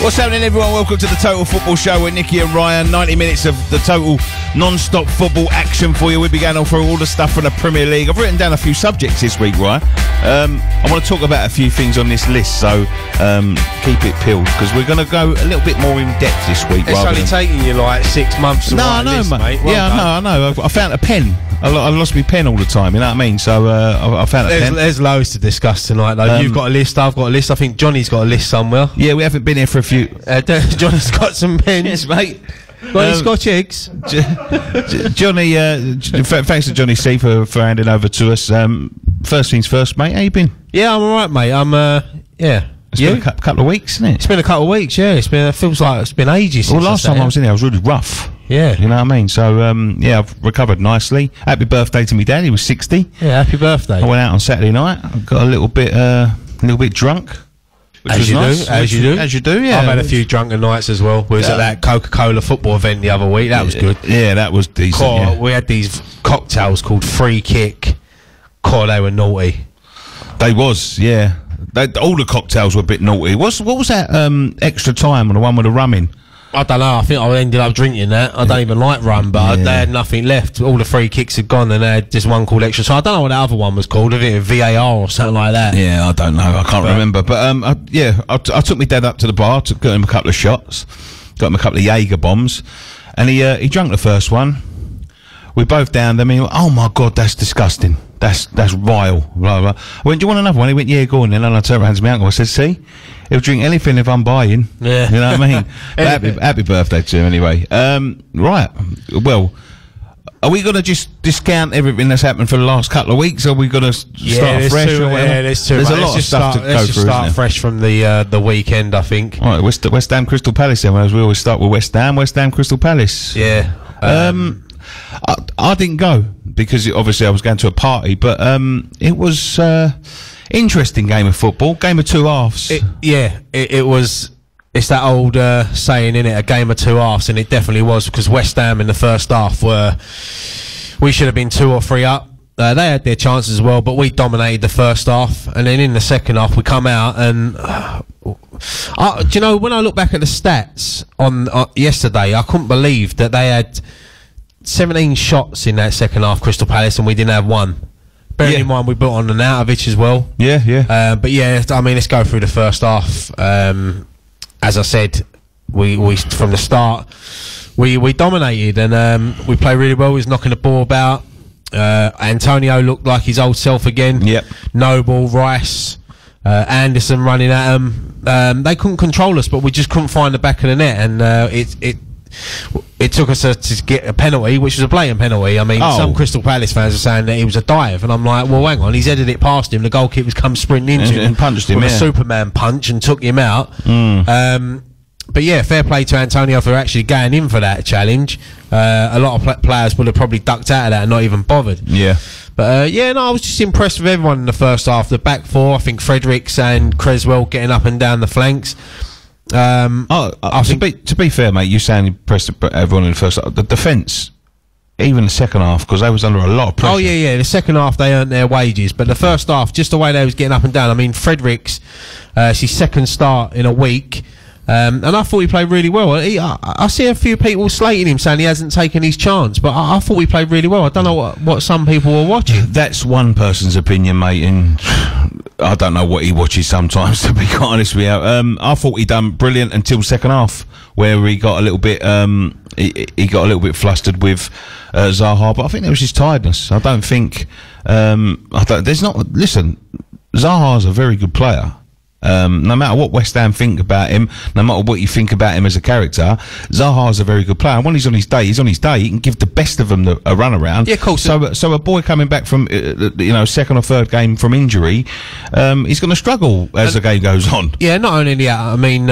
What's happening, everyone? Welcome to the Total Football Show with Nicky and Ryan. 90 minutes of the total non-stop football action for you. We'll be going on through all the stuff from the Premier League. I've written down a few subjects this week, Ryan. I want to talk about a few things on this list, so keep it peeled, because we're going to go a little bit more in depth this week. It's only taking you like 6 months to write a list, mate. Well I know. I found a pen. I lost my pen all the time, you know what I mean? So I found a pen. There's loads to discuss tonight, though. You've got a list, I've got a list. I think Johnny's got a list somewhere. Yeah, we haven't been here for a few... Johnny's got some pens. Yes, mate. Got any Scotch eggs? Johnny, thanks to Johnny C for handing over to us. First things first, mate. How you been? Yeah, I'm alright, mate. Yeah. It's been a couple of weeks, isn't it? It's been a couple of weeks, yeah. It feels like it's been ages since last time I was in there, I was really rough. Yeah. You know what I mean? So, I've recovered nicely. Happy birthday to me dad. He was 60. Yeah, happy birthday. I went out on Saturday night. I got a little bit drunk. As you do, yeah. I've had a few drunken nights as well. We was at that Coca-Cola football event the other week. That was good. Yeah, that was decent. We had these cocktails called Free Kick. They were naughty. They was, yeah. All the cocktails were a bit naughty. What was that extra time on the one with the rum in? I don't know. I think I ended up drinking that. I don't even like rum, but they had nothing left. All the free kicks had gone, and they had just one called extra. So I don't know what that other one was called. I think VAR or something like that. Yeah, I don't know. I can't remember. But I took my dad up to the bar, got him a couple of shots, got him a couple of Jaeger bombs, and he drank the first one. We both downed them. He went, "Oh my God, that's disgusting. That's vile." Blah, blah. I went, "Do you want another one?" He went, "Yeah, go on." And then I turned around to my uncle. I said, "See, he'll drink anything if I'm buying." Yeah, you know what I mean. happy birthday to him anyway. Right. Well, are we going to just discount everything that's happened for the last couple of weeks? Or are we going to start fresh? There's a lot of stuff to go through. Let's just start fresh from the weekend, I think. All right, West Ham Crystal Palace. Then, as we always start with West Ham Crystal Palace. Yeah. I didn't go because obviously I was going to a party, but it was interesting game of football, game of two halves. It was. It's that old saying, innit? A game of two halves, and it definitely was, because West Ham in the first half we should have been 2 or 3 up. They had their chances as well, but we dominated the first half, and then in the second half we come out and. Do you know, when I look back at the stats on yesterday, I couldn't believe that they had 17 shots in that second half, Crystal Palace, and we didn't have one. Bearing in mind we brought on Arnautovic as well. Yeah. But yeah, I mean, let's go through the first half. As I said, we from the start we dominated, and we played really well. We was knocking the ball about. Antonio looked like his old self again. Yep. Noble, Rice, Anderson running at them. They couldn't control us, but we just couldn't find the back of the net, and it took us to get a penalty, which was a blatant penalty. I mean, some Crystal Palace fans are saying that it was a dive, and I'm like, well, hang on, he's headed it past him. The goalkeeper's come sprinting into him and punched him with a Superman punch and took him out. But yeah, fair play to Antonio for actually going in for that challenge. A lot of players would have probably ducked out of that and not even bothered. Yeah. But I was just impressed with everyone in the first half. The back four, I think Fredericks and Creswell getting up and down the flanks. To be fair, mate, you sound impressed with everyone in the first half. The defence, even the second half, because they was under a lot of pressure. Oh yeah. The second half they earned their wages, but the first half, just the way they was getting up and down. I mean, Fredericks, it's his second start in a week. And I thought he played really well. I see a few people slating him, saying he hasn't taken his chance, but I thought he played really well. I don't know what some people were watching. That's one person's opinion, mate, and I don't know what he watches sometimes, to be quite honest with you. I thought he done brilliant until second half, where he got a little bit he got a little bit flustered with Zaha, but I think that was his tiredness. I don't think listen, Zaha's a very good player. No matter what West Ham think about him, no matter what you think about him as a character, Zaha's a very good player. And when he's on his day, He can give the best of them a run around. Yeah, cool. So a boy coming back from second or third game from injury, he's going to struggle as the game goes on. Yeah, not only that. I mean,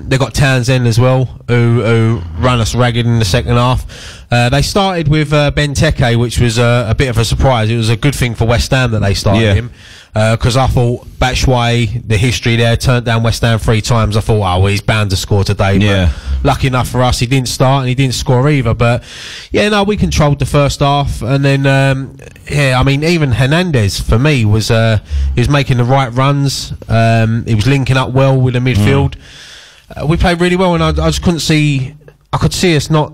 they've got Townsend as well, who ran us ragged in the second half. They started with Benteke, which was a bit of a surprise. It was a good thing for West Ham that they started him. Because I thought Batshuayi, the history there, turned down West Ham 3 times. I thought, well, he's bound to score today. Yeah. But lucky enough for us, he didn't start and he didn't score either. But we controlled the first half, and then I mean, even Hernandez for me was he was making the right runs. He was linking up well with the midfield. we played really well, and I just couldn't see. I could see us not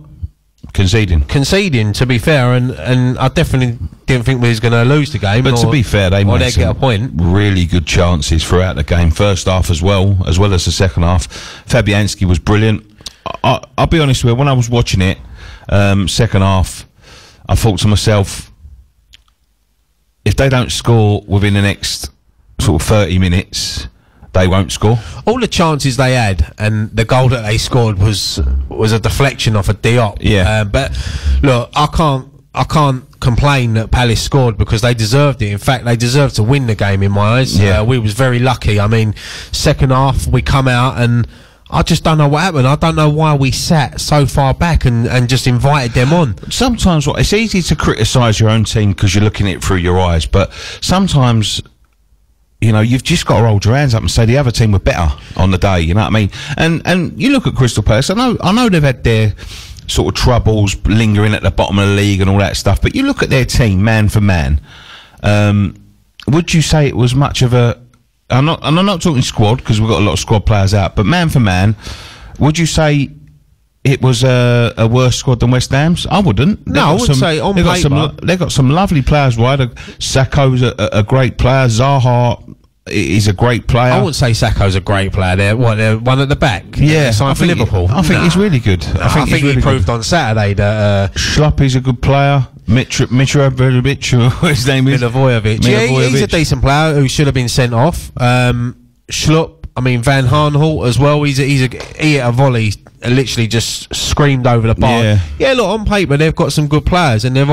conceding, to be fair, and I definitely didn't think we was going to lose the game. But to be fair, they made get a point. Really good chances throughout the game, first half as well as the second half. Fabianski was brilliant. I'll be honest with you, when I was watching it, second half, I thought to myself, if they don't score within the next sort of 30 minutes, they won't score. All the chances they had, and the goal that they scored was a deflection off a Diop. Yeah. But look, I can't complain that Palace scored because they deserved it. In fact, they deserved to win the game in my eyes. Yeah. We was very lucky. I mean, second half we come out and I just don't know what happened. I don't know why we sat so far back and just invited them on. Sometimes it's easy to criticise your own team because you're looking at it through your eyes, but sometimes, you know, you've just got to hold your hands up and say the other team were better on the day. You know what I mean? And you look at Crystal Palace. I know they've had their sort of troubles lingering at the bottom of the league and all that stuff. But you look at their team, man for man. Would you say it was much of a? I'm not talking squad because we've got a lot of squad players out. But man for man, would you say it was a worse squad than West Ham's? I wouldn't. No, I wouldn't say on paper. They've got some lovely players, right? Sacco's a great player. Zaha is a great player. I wouldn't say Sacco's a great player. They're one at the back. Yeah, signed for Liverpool. I think he's really good. I think he proved on Saturday that Schlupp is a good player. Mitrovic, his name is Milivojevic. Yeah, he's a decent player who should have been sent off. Schlupp. I mean, Van Aanholt as well. He hit a volley, literally just screamed over the bar. Yeah, look, on paper they've got some good players, and they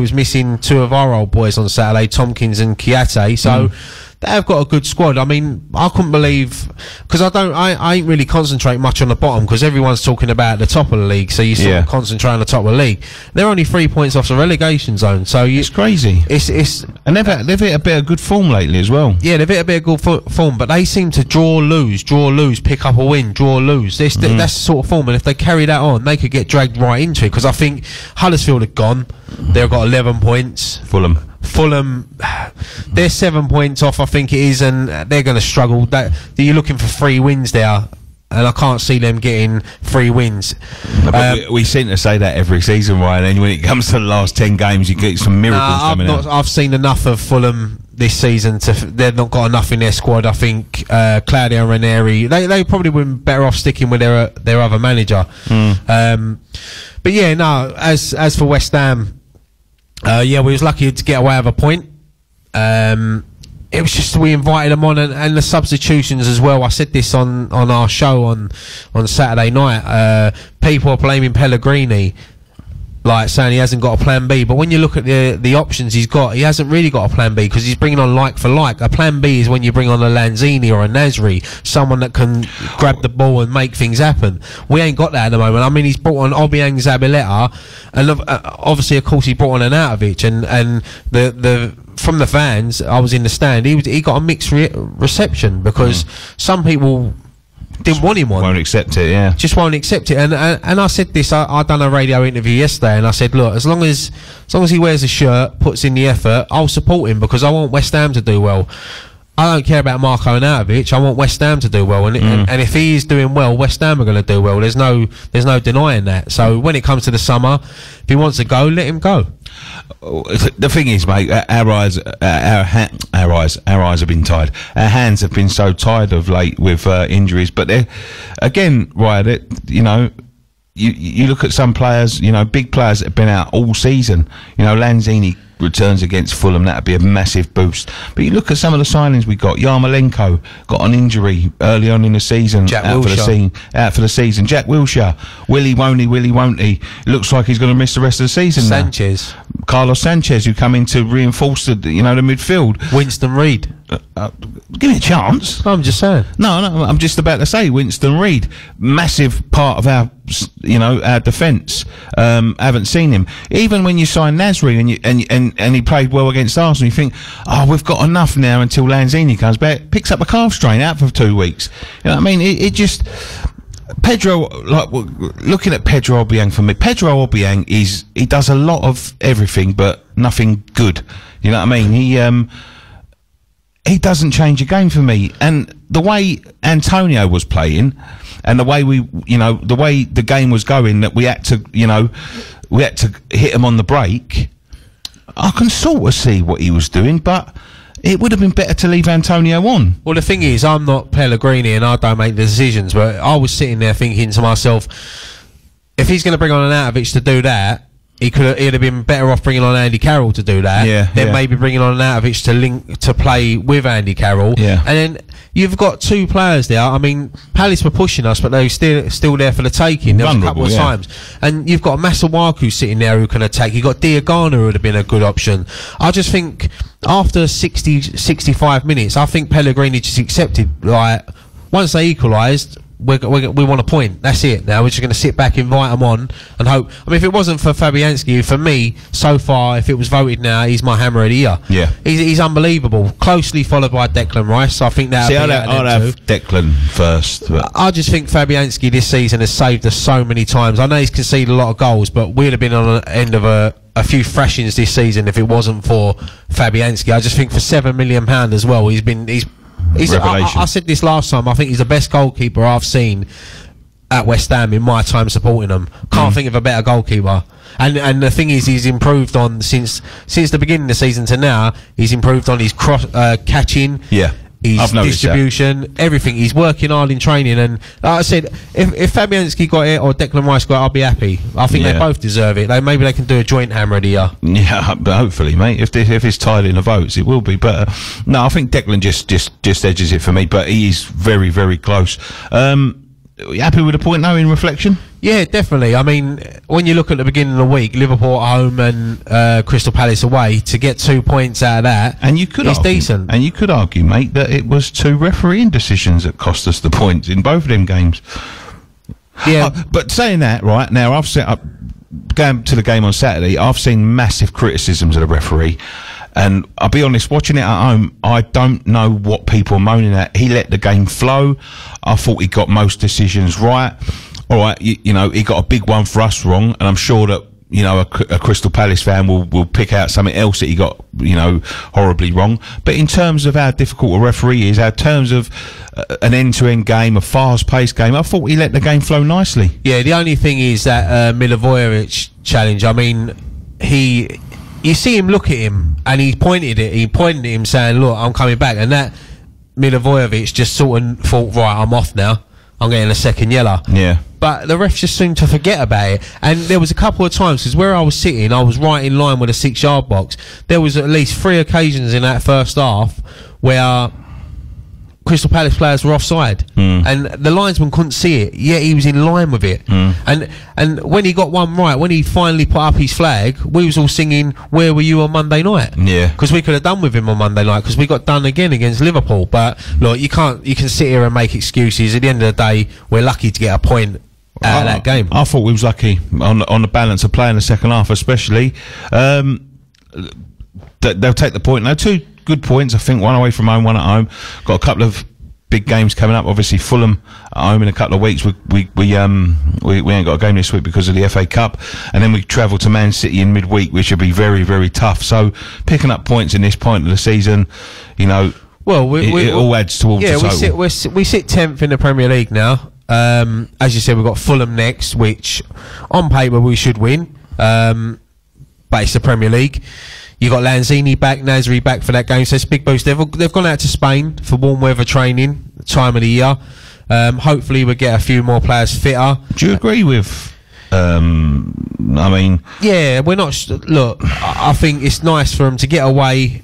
was missing two of our old boys on Saturday, Tompkins and Kiate. So they've got a good squad. I mean, I couldn't believe, because I ain't really concentrate much on the bottom because everyone's talking about the top of the league. So you sort of concentrate on the top of the league. They're only 3 points off the relegation zone. So it's crazy. And they've hit a bit of good form lately as well. Yeah, they've hit a bit of good form, but they seem to draw, lose, pick up a win, draw, lose. That's the sort of form, and if they carry that on, they could get dragged right into it. Because I think Huddersfield have gone. They've got 11 points. Fulham, they're 7 points off, I think it is, and they're going to struggle. You're looking for 3 wins there, and I can't see them getting 3 wins. We seem to say that every season, Ryan, and when it comes to the last 10 games, you get some miracles coming out. I've seen enough of Fulham this season they've not got enough in their squad. I think Claudio Ranieri, they probably would be better off sticking with their other manager. But yeah, no, as for West Ham, we was lucky to get away with a point. It was just we invited them on, and the substitutions as well. I said this on our show on Saturday night. People are blaming Pellegrini, like saying he hasn't got a plan B. But when you look at the options he's got, he hasn't really got a plan B because he's bringing on like for like. A plan B is when you bring on a Lanzini or a Nasri, someone that can grab the ball and make things happen. We ain't got that at the moment. I mean, he's brought on Obiang Zabaleta, and obviously, of course, he brought on Arnautovic, and the from the fans, I was in the stand. He got a mixed reception because some people didn't want him on. Won't accept it, yeah. Just won't accept it. And I said this, I done a radio interview yesterday, and I said, look, as long as he wears a shirt, puts in the effort, I'll support him because I want West Ham to do well. I don't care about Marko Arnautovic. I want West Ham to do well, and if he is doing well, West Ham are going to do well. There's no denying that. So when it comes to the summer, if he wants to go, let him go. The thing is, mate, our eyes have been tired. Our hands have been so tired of late with injuries. But again, Ryan, you know, you look at some players, you know, big players that have been out all season. You know, Lanzini returns against Fulham, that'd be a massive boost. But you look at some of the signings we got. Yarmolenko got an injury early on in the season, out for the season. Jack Wilshere, Willie won't he? Looks like he's going to miss the rest of the season. Carlos Sanchez, who come in to reinforce the midfield. Winston Reid. Give me a chance. I'm just saying. No, I'm just about to say Winston Reid, massive part of our defence. Haven't seen him. Even when you sign Nasri and he played well against Arsenal, you think, we've got enough now until Lanzini comes back, picks up a calf strain out for 2 weeks. You know what I mean? It just. Pedro, looking at Pedro Obiang for me, Pedro Obiang he does a lot of everything but nothing good. You know what I mean? he doesn't change a game for me. And the way Antonio was playing, and the way the way the game was going, that we had to hit him on the break. I can sort of see what he was doing, but it would have been better to leave Antonio on. Well, the thing is, I'm not Pellegrini and I don't make the decisions, but I was sitting there thinking to myself, if he's going to bring on an Arnautovic to do that, he'd have been better off bringing on Andy Carroll to do that. Then maybe bringing on an Arnautovic to play with Andy Carroll. Yeah. And then you've got two players there. I mean, Palace were pushing us, but they were still there for the taking. There was a couple of times. And you've got Masuaku sitting there who can attack. You've got Diagana who would have been a good option. I just think after 65 minutes, I think Pellegrini just accepted, like, once they equalised, we want a point. That's it. Now we're just going to sit back, invite them on, and hope. I mean, if it wasn't for Fabianski, for me, so far, if it was voted now, he's my hammer of the year. Yeah, he's unbelievable. Closely followed by Declan Rice. I think that. See, I'd have Declan first. But I just think Fabianski this season has saved us so many times. I know he's conceded a lot of goals, but we'd have been on the end of a few thrashings this season if it wasn't for Fabianski. I just think for £7 million as well, he's I said this last time, I think he's the best goalkeeper I've seen at West Ham in my time supporting them. Can't think of a better goalkeeper. And the thing is, he's improved on since the beginning of the season to now. He's improved on his catching. Yeah. His distribution, everything. He's working hard in training, and like I said, if Fabianski got it or Declan Rice got it, I'll be happy. I think they both deserve it. Maybe they can do a joint hammer of the year. Yeah, but hopefully, mate. If it's tied in the votes, it will be. But no, I think Declan just edges it for me. But he is very, very close. Are you happy with the point now in reflection? Yeah, definitely. I mean, when you look at the beginning of the week, Liverpool at home and Crystal Palace away, to get 2 points out of that, and it's decent. And you could argue, mate, that it was 2 refereeing decisions that cost us the points in both of them games. Yeah, but saying that, right now, I've set up going to the game on Saturday. I've seen massive criticisms of the referee. And I'll be honest, watching it at home, I don't know what people are moaning at. He let the game flow. I thought he got most decisions right. All right, you know, he got a big one for us wrong, and I'm sure that, you know, a Crystal Palace fan will pick out something else that he got, you know, horribly wrong. But in terms of how difficult a referee is, in terms of an end-to-end game, a fast-paced game, I thought he let the game flow nicely. Yeah, the only thing is that Milivojevic challenge, I mean, you see him look at him, and he pointed at him saying, look, I'm coming back. And that Milivojevic just sort of thought, right, I'm off now. I'm getting a second yellow. Yeah. But the refs just seemed to forget about it. And there was a couple of times, because where I was sitting, I was right in line with a 6-yard box. There was at least 3 occasions in that first half where Crystal Palace players were offside, and the linesman couldn't see it, yet he was in line with it. And when he got one right, when he finally put up his flag, we was all singing, where were you on Monday night? Yeah, because we could have done with him on Monday night, because we got done again against Liverpool. But look, you can sit here and make excuses. At the end of the day, we're lucky to get a point out of that game. I thought we was lucky on the balance of play in the second half, especially. They'll take the point now. 2 good points, I think. 1 away from home, 1 at home. Got a couple of big games coming up. Obviously, Fulham at home in a couple of weeks. We ain't got a game this week because of the FA Cup, and then we travel to Man City in midweek, which will be very, very tough. So picking up points in this point of the season, you know, well, it all adds towards the total. We sit 10th in the Premier League now. As you said, we've got Fulham next, which on paper we should win, but it's the Premier League. You got Lanzini back, Nasri back for that game, so it's a big boost. They've gone out to Spain for warm weather training, time of the year. Hopefully we'll get a few more players fitter. Do you agree with, I mean... Yeah, we're not... Look, I think it's nice for them to get away,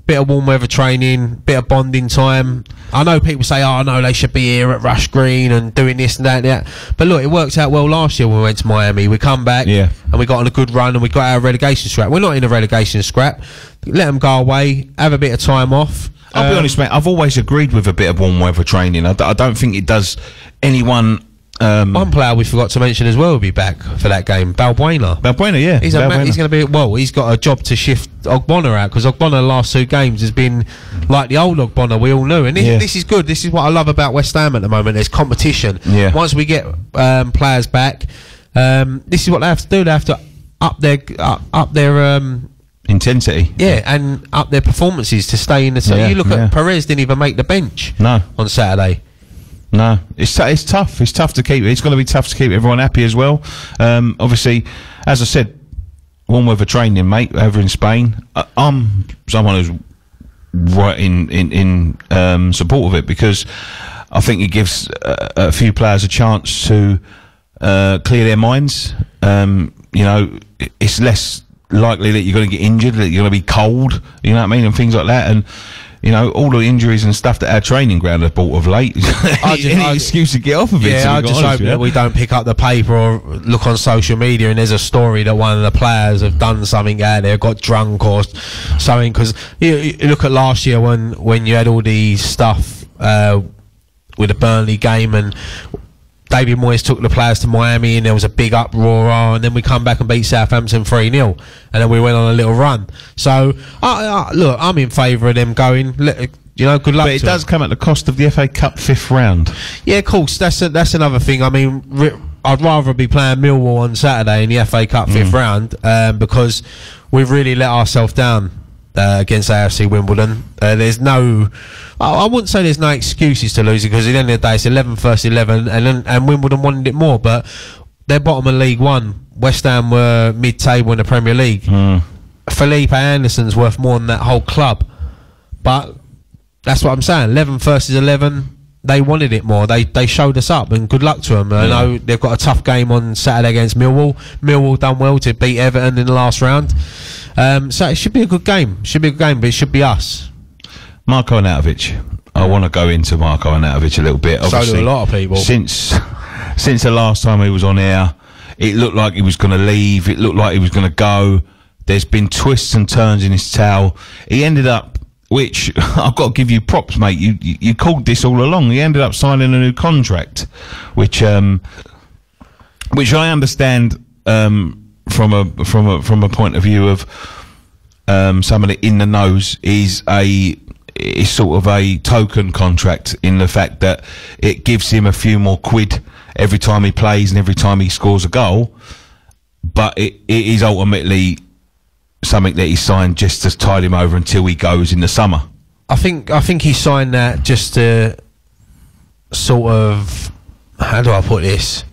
bit of warm weather training, bit of bonding time. I know people say, oh no, they should be here at Rush Green and doing this and that and that. But look, it worked out well last year when we went to Miami. We come back and we got on a good run and we got our relegation scrap. We're not in a relegation scrap. Let them go away, have a bit of time off. I'll be honest, mate, I've always agreed with a bit of warm weather training. I don't think it does anyone... one player we forgot to mention as well will be back for that game, Balbuena. Balbuena, yeah. He's going to be... Well, he's got a job to shift Ogbonna out, because Ogbonna the last 2 games has been like the old Ogbonna we all knew. And this is good. This is what I love about West Ham at the moment. There's competition. Yeah. Once we get players back, this is what they have to do. They have to up their intensity. Yeah, and up their performances to stay in the team. Yeah, You look yeah. at Perez didn't even make the bench. No. On Saturday. No, it's tough. It's tough to keep. It's going to be tough to keep everyone happy as well. Obviously, as I said, warm weather training, mate, over in Spain. I'm someone who's right in support of it, because I think it gives a few players a chance to clear their minds. It's less likely that you're going to get injured, that you're going to be cold, you know what I mean, and things like that. And all the injuries and stuff that our training ground has brought of late. Any excuse to get off of it. Yeah, I just hope that we don't pick up the paper or look on social media and there's a story that one of the players have done something out there, got drunk or something. Because you look at last year when you had all the stuff with the Burnley game, and David Moyes took the players to Miami and there was a big uproar, and then we come back and beat Southampton 3-0, and then we went on a little run. So, look, I'm in favour of them going. Good luck. But it does come at the cost of the FA Cup 5th round. Yeah, of course. That's another thing. I mean, I'd rather be playing Millwall on Saturday in the FA Cup 5th round, because we've really let ourselves down against AFC Wimbledon. There's no... I wouldn't say there's no excuses to lose it, because at the end of the day it's 11 versus 11, and Wimbledon wanted it more, but they're bottom of League One. West Ham were mid-table in the Premier League. Felipe Anderson's worth more than that whole club, but that's what I'm saying. 11 versus 11, they wanted it more. They showed us up, and good luck to them. I know they've got a tough game on Saturday against Millwall. Millwall done well to beat Everton in the last round, so it should be a good game. But it should be us. Marko Arnautovic. I want to go into Marko Arnautovic a little bit. Obviously, so do a lot of people. Since the last time he was on air, it looked like he was going to leave. It looked like he was going to go. There's been twists and turns in his tale. He ended up, which I've got to give you props, mate. You called this all along. He ended up signing a new contract, which I understand from a point of view of somebody in the nose is sort of a token contract, in the fact that it gives him a few more quid every time he plays and every time he scores a goal, but it is ultimately something that he signed just to tide him over until he goes in the summer. I think he signed that just to sort of, how do I put this,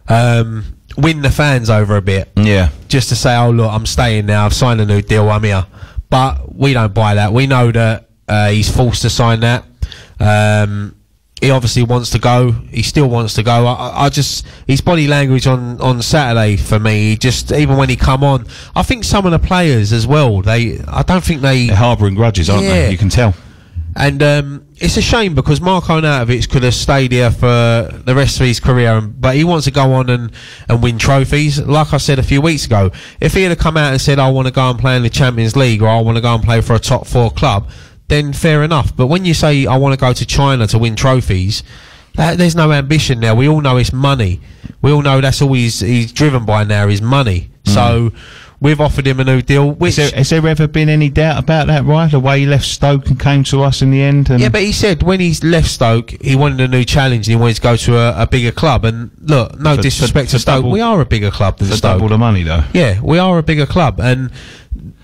win the fans over a bit. Yeah. Just to say, oh look, I'm staying now, I've signed a new deal, I'm here. But we don't buy that. We know that he's forced to sign that. He obviously wants to go. He still wants to go. I just, his body language on Saturday for me, just even when he come on, I think some of the players as well, they're harbouring grudges, aren't they? You can tell. And it's a shame, because Marko Arnautovic could have stayed here for the rest of his career, but he wants to go on and win trophies. Like I said a few weeks ago, if he had come out and said, I want to go and play in the Champions League, or I want to go and play for a top 4 club, then fair enough. But when you say, I want to go to China to win trophies, there's no ambition there. We all know it's money. We all know that's all he's driven by now, is money. So we've offered him a new deal. Has there ever been any doubt about that, right? The way he left Stoke and came to us in the end? Yeah, but he said when he left Stoke, he wanted a new challenge and he wanted to go to a bigger club. And look, no disrespect to Stoke, we are a bigger club than Stoke. Double the money, though. Yeah, we are a bigger club. And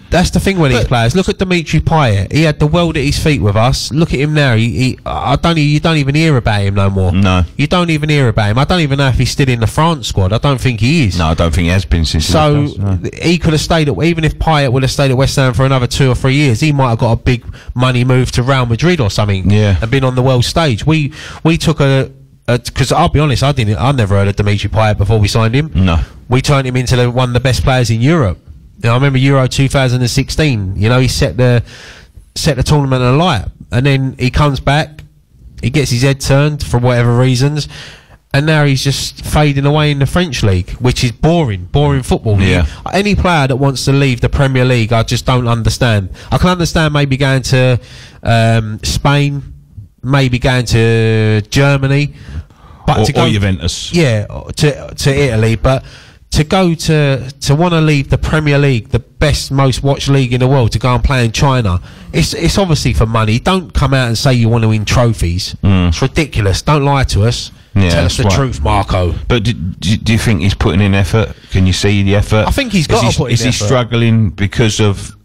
that's the thing with these players. Look at Dimitri Payet. He had the world at his feet with us. Look at him now. You don't even hear about him no more. No. You don't even hear about him. I don't even know if he's still in the France squad. I don't think he is. No, I don't think he has been since. So he could have stayed even if Payet would have stayed at West Ham for another 2 or 3 years, he might have got a big money move to Real Madrid or something. Yeah. And been on the world stage. We took because I'll be honest, I never heard of Dimitri Payet before we signed him. No. We turned him into one of the best players in Europe. I remember Euro 2016. He set the tournament alight, and then he comes back, he gets his head turned for whatever reasons, and now he's just fading away in the French league, which is boring football. Yeah. Any player that wants to leave the Premier League, I just don't understand. I can understand maybe going to Spain, maybe going to Germany, but or Juventus. Yeah, to Italy, but to go to want to leave the Premier League, the best, most watched league in the world, to go and play in China, it's obviously for money. Don't come out and say you want to win trophies. It's ridiculous. Don't lie to us. Yeah, Tell us the right. truth, Marco. But do you think he's putting in effort? Can you see the effort? I think he's got to put in Is he effort. struggling because of...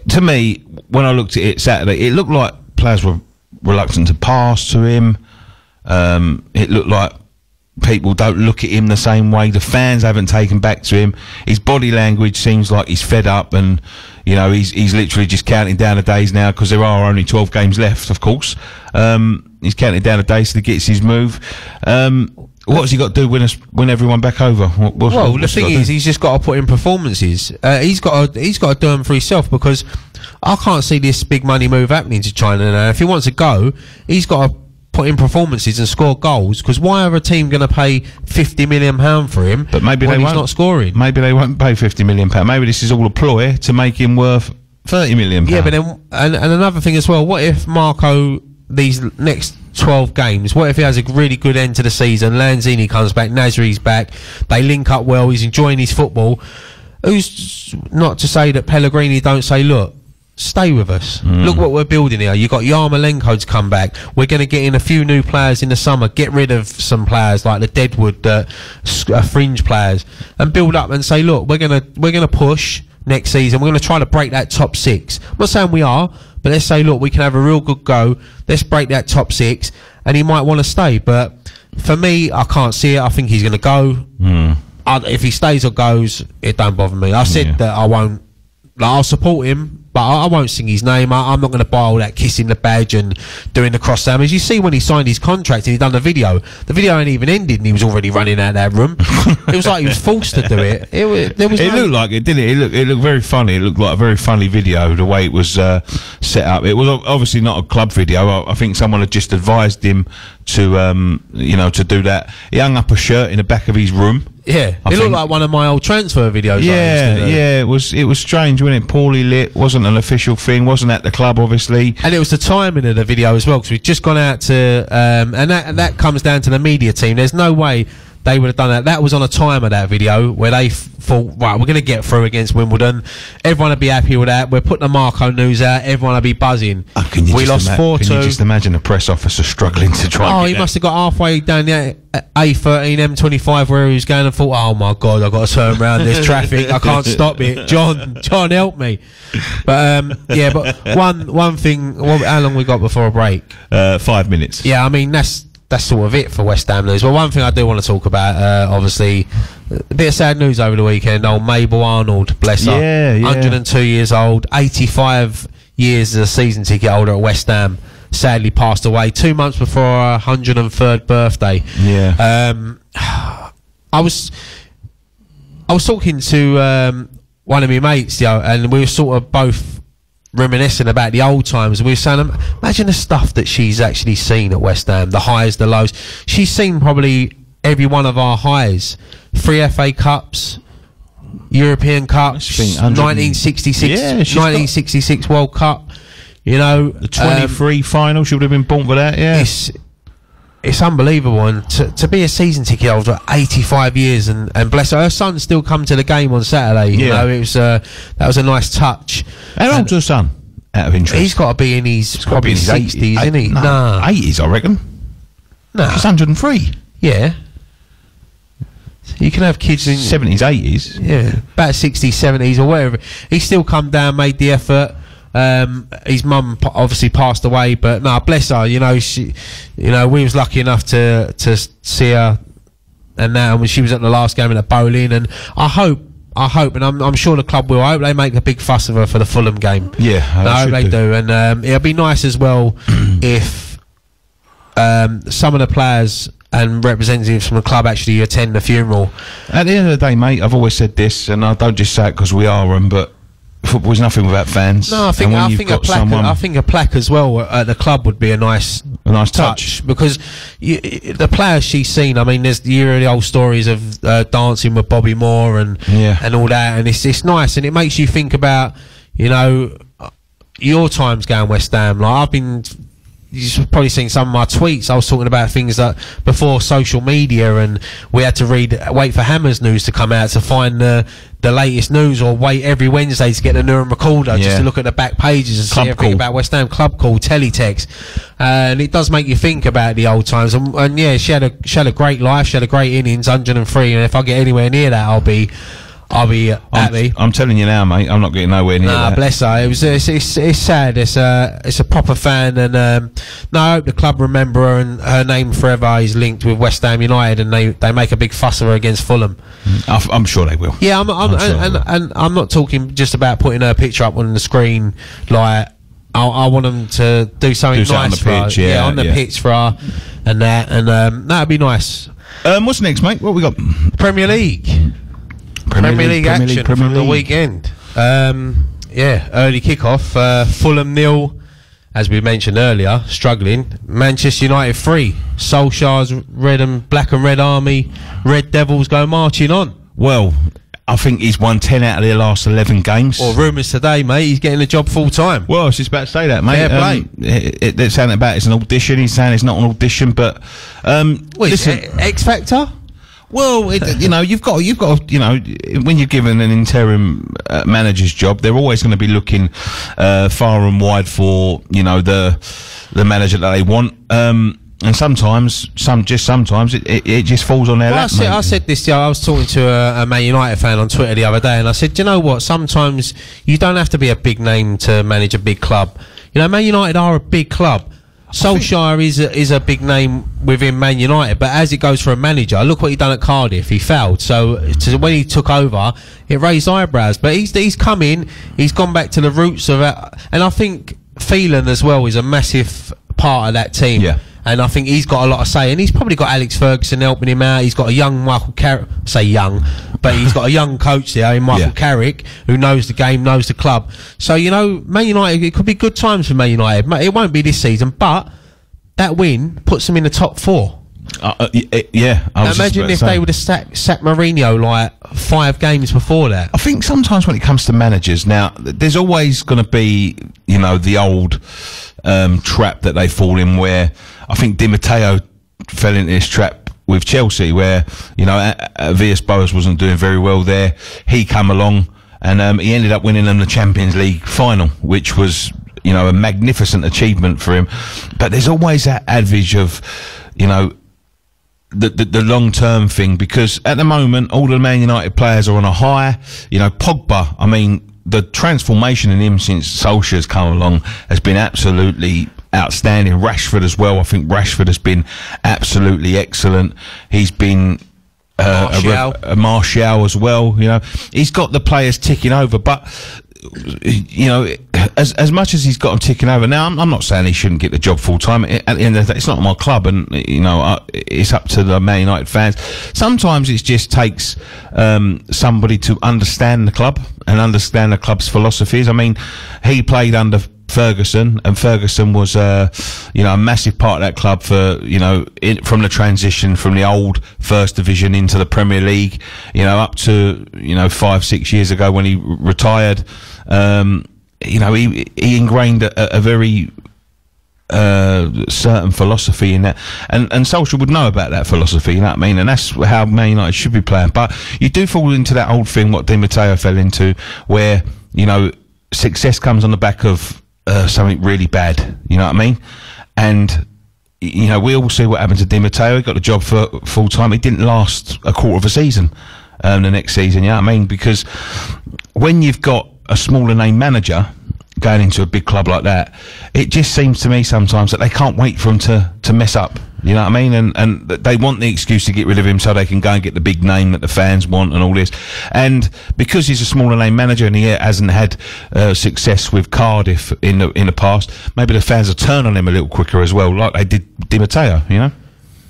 to me, when I looked at it Saturday, it looked like players were reluctant to pass to him. It looked like people don't look at him the same way. The fans haven't taken back to him. His body language seems like he's fed up, and you know he's literally just counting down the days now, because there are only 12 games left, of course. He's counting down the days till he gets his move. What has he got to do win everyone back over? The thing is, he's just got to put in performances. He's got to do them for himself, because I can't see this big money move happening to China now. If he wants to go, he's got to put in performances and score goals, because why are a team going to pay £50 million for him? But maybe when they he's won't. not scoring. Maybe they won't pay £50 million. Maybe this is all a ploy to make him worth £30 million. Yeah, but then and another thing as well. What if Marco, these next 12 games, what if he has a really good end to the season? Lanzini comes back, Nasri's back, they link up well, he's enjoying his football. Who's not to say that Pellegrini don't say, look, stay with us. Look what we're building here. You've got Yarmolenko to come back. We're going to get in a few new players in the summer, get rid of some players like the Deadwood fringe players, and build up and say, look, we're gonna push next season. We're going to try to break that top 6. I'm not saying we are, but let's say, look, we can have a real good go. Let's break that top 6, and he might want to stay. But for me, I can't see it. I think he's going to go. If he stays or goes, it don't bother me. I said that I won't. I'll support him, but I won't sing his name. I'm not going to buy all that kissing the badge and doing the cross arm. As you see when he signed his contract and he done the video ain't even ended and he was already running out of that room. It was like he was forced to do it. It looked like it, didn't it? It looked very funny. It looked like a very funny video, the way it was set up. It was obviously not a club video. I think someone had just advised him to to do that. He hung up a shirt in the back of his room. Yeah, it looked like one of my old transfer videos. Yeah, it was strange, wasn't it? Poorly lit, wasn't an official thing, wasn't at the club, obviously. And it was the timing of the video as well, because we'd just gone out to, and that comes down to the media team. There's no way they would have done that. That was on a time of that video where they thought, right, we're going to get through against Wimbledon. Everyone will be happy with that. We're putting the Marco news out. Everyone will be buzzing. We lost 4-2. Can you just imagine a press officer struggling to try? Oh, he must have got halfway down the A13, M25 where he was going and thought, oh my God, I've got to turn around. There's traffic. I can't stop it. John, help me. But but one thing. How long we got before a break? 5 minutes. Yeah, I mean that's sort of it for West Ham news. But one thing I do want to talk about, obviously, a bit of sad news over the weekend. Old Mabel Arnold, bless her, 102 years old, 85 years as a season ticket holder at West Ham. Sadly passed away 2 months before her 103rd birthday. Yeah. I was talking to one of my mates, and we were sort of both reminiscing about the old times. We were saying, imagine the stuff that she's actually seen at West Ham, the highs, the lows. She's seen probably every one of our highs. 3 FA Cups, European Cups, 1966 World Cup. The 23 final, she would have been born for that. Yeah, it's unbelievable, and to be a season ticket holder at 85 years, and bless her son still come to the game on Saturday. It was that was a nice touch. How old's her son? Out of interest, he's got to be in his probably 60s, isn't he? No, 80s, I reckon. No, she's 103. Yeah, you can have kids in 70s, 80s. Yeah, about 60s, 70s, or whatever. He still come down, made the effort. His mum obviously passed away, but no, bless her. She, we was lucky enough to see her, and now when she was at the last game at the bowling, and I hope, and I'm sure the club will. I hope they make a big fuss of her for the Fulham game. Yeah, I hope they do, and it'll be nice as well if some of the players and representatives from the club actually attend the funeral. At the end of the day, mate, I've always said this, and I don't just say it because we are them, but football's nothing without fans. No, I think a plaque as well at the club would be a nice touch, because the players she's seen. I mean, there's the old stories of dancing with Bobby Moore and all that, and it's nice, and it makes you think about your times going West Ham. Like I've been you've probably seen some of my tweets. I was talking about things that before social media, and we had to wait for Hammers News to come out to find the latest news, or wait every Wednesday to get the Newham Recorder just to look at the back pages and see everything about West Ham. Club Call, Teletext, and it does make you think about the old times. And yeah, she had a great life. She had a great innings, 103. And if I get anywhere near that, I'll be happy. I'm telling you now, mate. I'm not getting nowhere near that. Bless her. It's sad. It's a proper fan, and I hope the club remember her, and her name forever is linked with West Ham United, and they make a big fuss of her against Fulham. I'm sure they will. Yeah, I'm not talking just about putting her picture up on the screen. Like, I want them to do something nice on the pitch, for her. On the pitch for her, and that'd be nice. What's next, mate? What we got? Premier League action from the weekend. Early kickoff. Fulham 0, as we mentioned earlier, struggling. Manchester United 3. Solskjaer's black and red army, Red Devils go marching on. Well, I think he's won 10 out of their last 11 games. Or rumours today, mate, he's getting the job full time. Well, I was just about to say that, mate. Fair play. They're saying about it's an audition. He's saying it's not an audition, but listen, X Factor. Well, you've got, when you're given an interim manager's job, they're always going to be looking far and wide for, the manager that they want. And sometimes it just falls on their lap. I said this. I was talking to a Man United fan on Twitter the other day, and I said, do you know what? Sometimes you don't have to be a big name to manage a big club. Man United are a big club. Solskjaer is a big name within Man United, but as it goes for a manager, look what he done at Cardiff. He failed. So when he took over, it raised eyebrows. But he's come in. He's gone back to the roots of it, and I think Phelan as well is a massive part of that team. Yeah. And I think he's got a lot to say, and he's probably got Alex Ferguson helping him out. He's got a young Michael Carrick, say young, but he's got a young coach there in Michael Carrick, who knows the game, knows the club. So, Man United, it could be good times for Man United. It won't be this season, but that win puts them in the top 4. Imagine if they would have sacked Mourinho like 5 games before that. I think sometimes when it comes to managers, now there's always going to be, the old trap that they fall in, where I think Di Matteo fell into this trap with Chelsea, where Villas-Boas wasn't doing very well there. He came along and he ended up winning them the Champions League final, which was a magnificent achievement for him. But there's always that adage of the long-term thing, because at the moment all the Man United players are on a high. Pogba, I mean, the transformation in him since Solskjaer's come along has been absolutely outstanding. Rashford as well. I think Rashford has been absolutely excellent. He's been Martial as well. He's got the players ticking over, but as much as he's got them ticking over, now I'm not saying he shouldn't get the job full time. At the end of the day, it's not my club, and it's up to the Man United fans. Sometimes it just takes somebody to understand the club and understand the club's philosophies. I mean, he played under Ferguson, and Ferguson was a massive part of that club for from the transition from the old First Division into the Premier League, up to 5-6 years ago when he retired. He ingrained a very certain philosophy in that, and Solskjaer would know about that philosophy, you know what I mean? And that's how Man United should be playing. But you do fall into that old thing what Di Matteo fell into, where success comes on the back of something really bad, you know what I mean? And we all see what happened to Di Matteo. He got the job for full time. It didn't last a quarter of a season the next season, you know what I mean? Because when you've got a smaller name manager going into a big club like that, it just seems to me sometimes that they can't wait for him to mess up, you know what I mean? And they want the excuse to get rid of him so they can go and get the big name that the fans want and all this. And because he's a smaller name manager and he hasn't had success with Cardiff in the past, maybe the fans will turn on him a little quicker as well, like they did Di Matteo,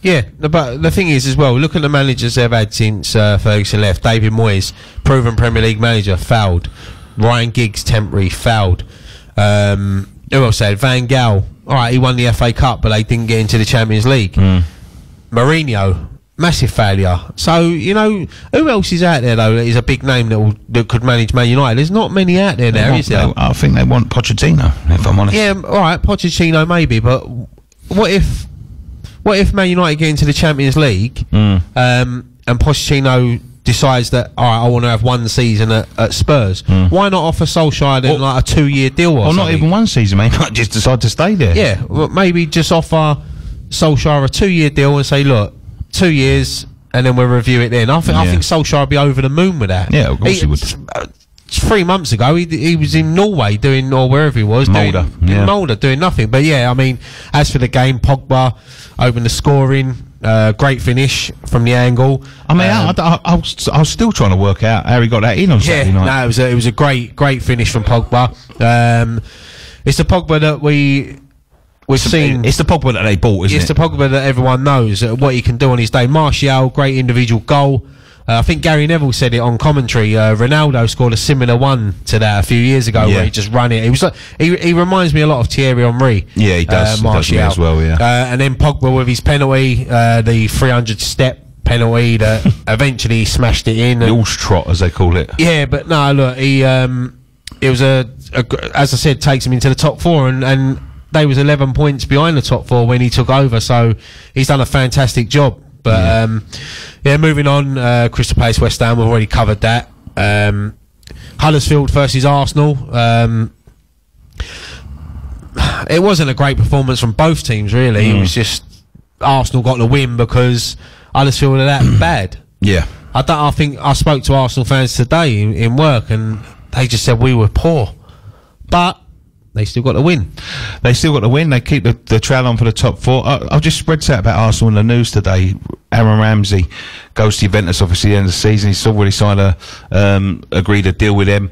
Yeah, but the thing is as well, look at the managers they've had since Ferguson left. David Moyes, proven Premier League manager, failed. Ryan Giggs, temporary, failed. Who else said? Van Gaal. All right, he won the FA Cup, but they didn't get into the Champions League. Mourinho, massive failure. So, you know, who else is out there, though, that is a big name that could manage Man United? There's not many out there now, is there? I think they want Pochettino, if I'm honest. Yeah, all right, Pochettino maybe, but what if Man United get into the Champions League and Pochettino decides that, all right, I want to have one season at Spurs? Why not offer Solskjaer then like a 2-year deal or something? Not even one season, mate. Might just decide to stay there. Yeah, well, maybe just offer Solskjaer a 2-year deal and say, look, 2 years, and then we'll review it then. I think Solskjaer would be over the moon with that. Yeah, of course he would. 3 months ago, he was in Norway doing, or wherever he was, Mulder, doing nothing. But yeah, I mean, as for the game, Pogba opened the scoring, great finish from the angle. I mean, I was still trying to work out how he got that in on Saturday night. No, it was a great finish from Pogba. It's the Pogba that we've seen. It's the Pogba that they bought, isn't it? It's the Pogba that everyone knows what he can do on his day. Martial, great individual goal. I think Gary Neville said it on commentary. Ronaldo scored a similar one to that a few years ago, where he just ran it. He was like, he reminds me a lot of Thierry Henry. Yeah, he does. Martial He does as well. Yeah. And then Pogba with his penalty, the 300-step penalty that eventually smashed it in. The horse trot, as they call it. Yeah, but no, look, he it was as I said, takes him into the top 4, and they was 11 points behind the top 4 when he took over. So he's done a fantastic job. But moving on, Crystal Palace, West Ham, we've already covered that. Huddersfield versus Arsenal. It wasn't a great performance from both teams, really. It was just Arsenal got the win because Huddersfield are that bad. Yeah. I think I spoke to Arsenal fans today in work, and they just said we were poor. But they still got the win. They still got the win. They keep the trail on for the top 4. I've just read something about Arsenal in the news today. Aaron Ramsey goes to Juventus, obviously, at the end of the season. He's already signed agreed a deal with them.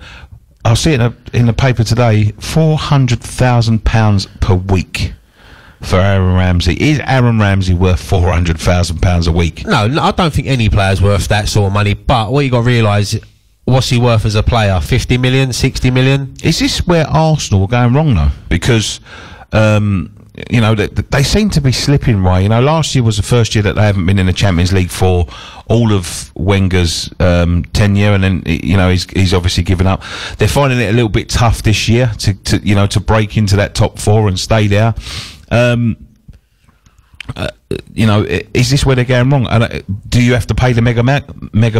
I'll see it in the paper today. £400,000 per week for Aaron Ramsey. Is Aaron Ramsey worth £400,000 a week? No, I don't think any player's worth that sort of money. But what you got to realise, what's he worth as a player? 50 million, 60 million? Is this where Arsenal are going wrong, though? Because, you know, they seem to be slipping right. You know, last year was the first year that they haven't been in the Champions League for all of Wenger's tenure, and then, you know, he's obviously given up. They're finding it a little bit tough this year to break into that top 4 and stay there. You know, is this where they're going wrong? Do you have to pay the mega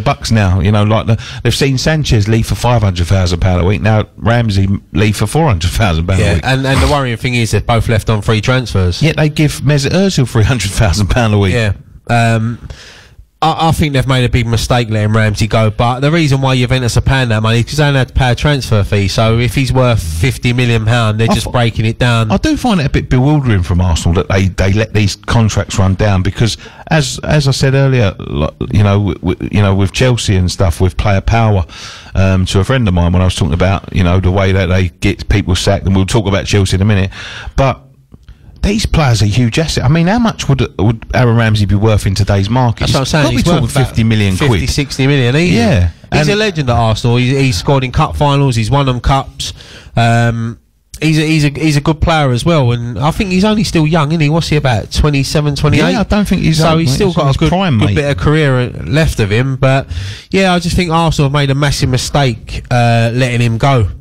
bucks now? You know, like they've seen Sanchez leave for £500,000 a week. Now Ramsey leave for £400,000 a week. And the worrying thing is they've both left on free transfers. Yet they give Mesut Ozil £300,000 a week. Yeah. I think they've made a big mistake letting Ramsey go, but the reason why Juventus are paying that money is because they don't have to pay a transfer fee. So if he's worth £50 million, they're just breaking it down. I do find it a bit bewildering from Arsenal that they let these contracts run down, because as I said earlier, you know, with Chelsea and stuff, with player power, to a friend of mine when I was talking about, you know, the way that they get people sacked, and we'll talk about Chelsea in a minute, but these players are a huge asset. I mean, how much would Aaron Ramsey be worth in today's market? That's what I'm saying. He's talking 50 million quid. 50, 60 million. Yeah. He's a legend at Arsenal. He's scored in cup finals. He's won them cups. He's a good player as well. And I think he's only still young, isn't he? What's he, about 27, 28? Yeah, I don't think he's so old, he's still got a good bit of career left of him. But yeah, I just think Arsenal have made a massive mistake letting him go.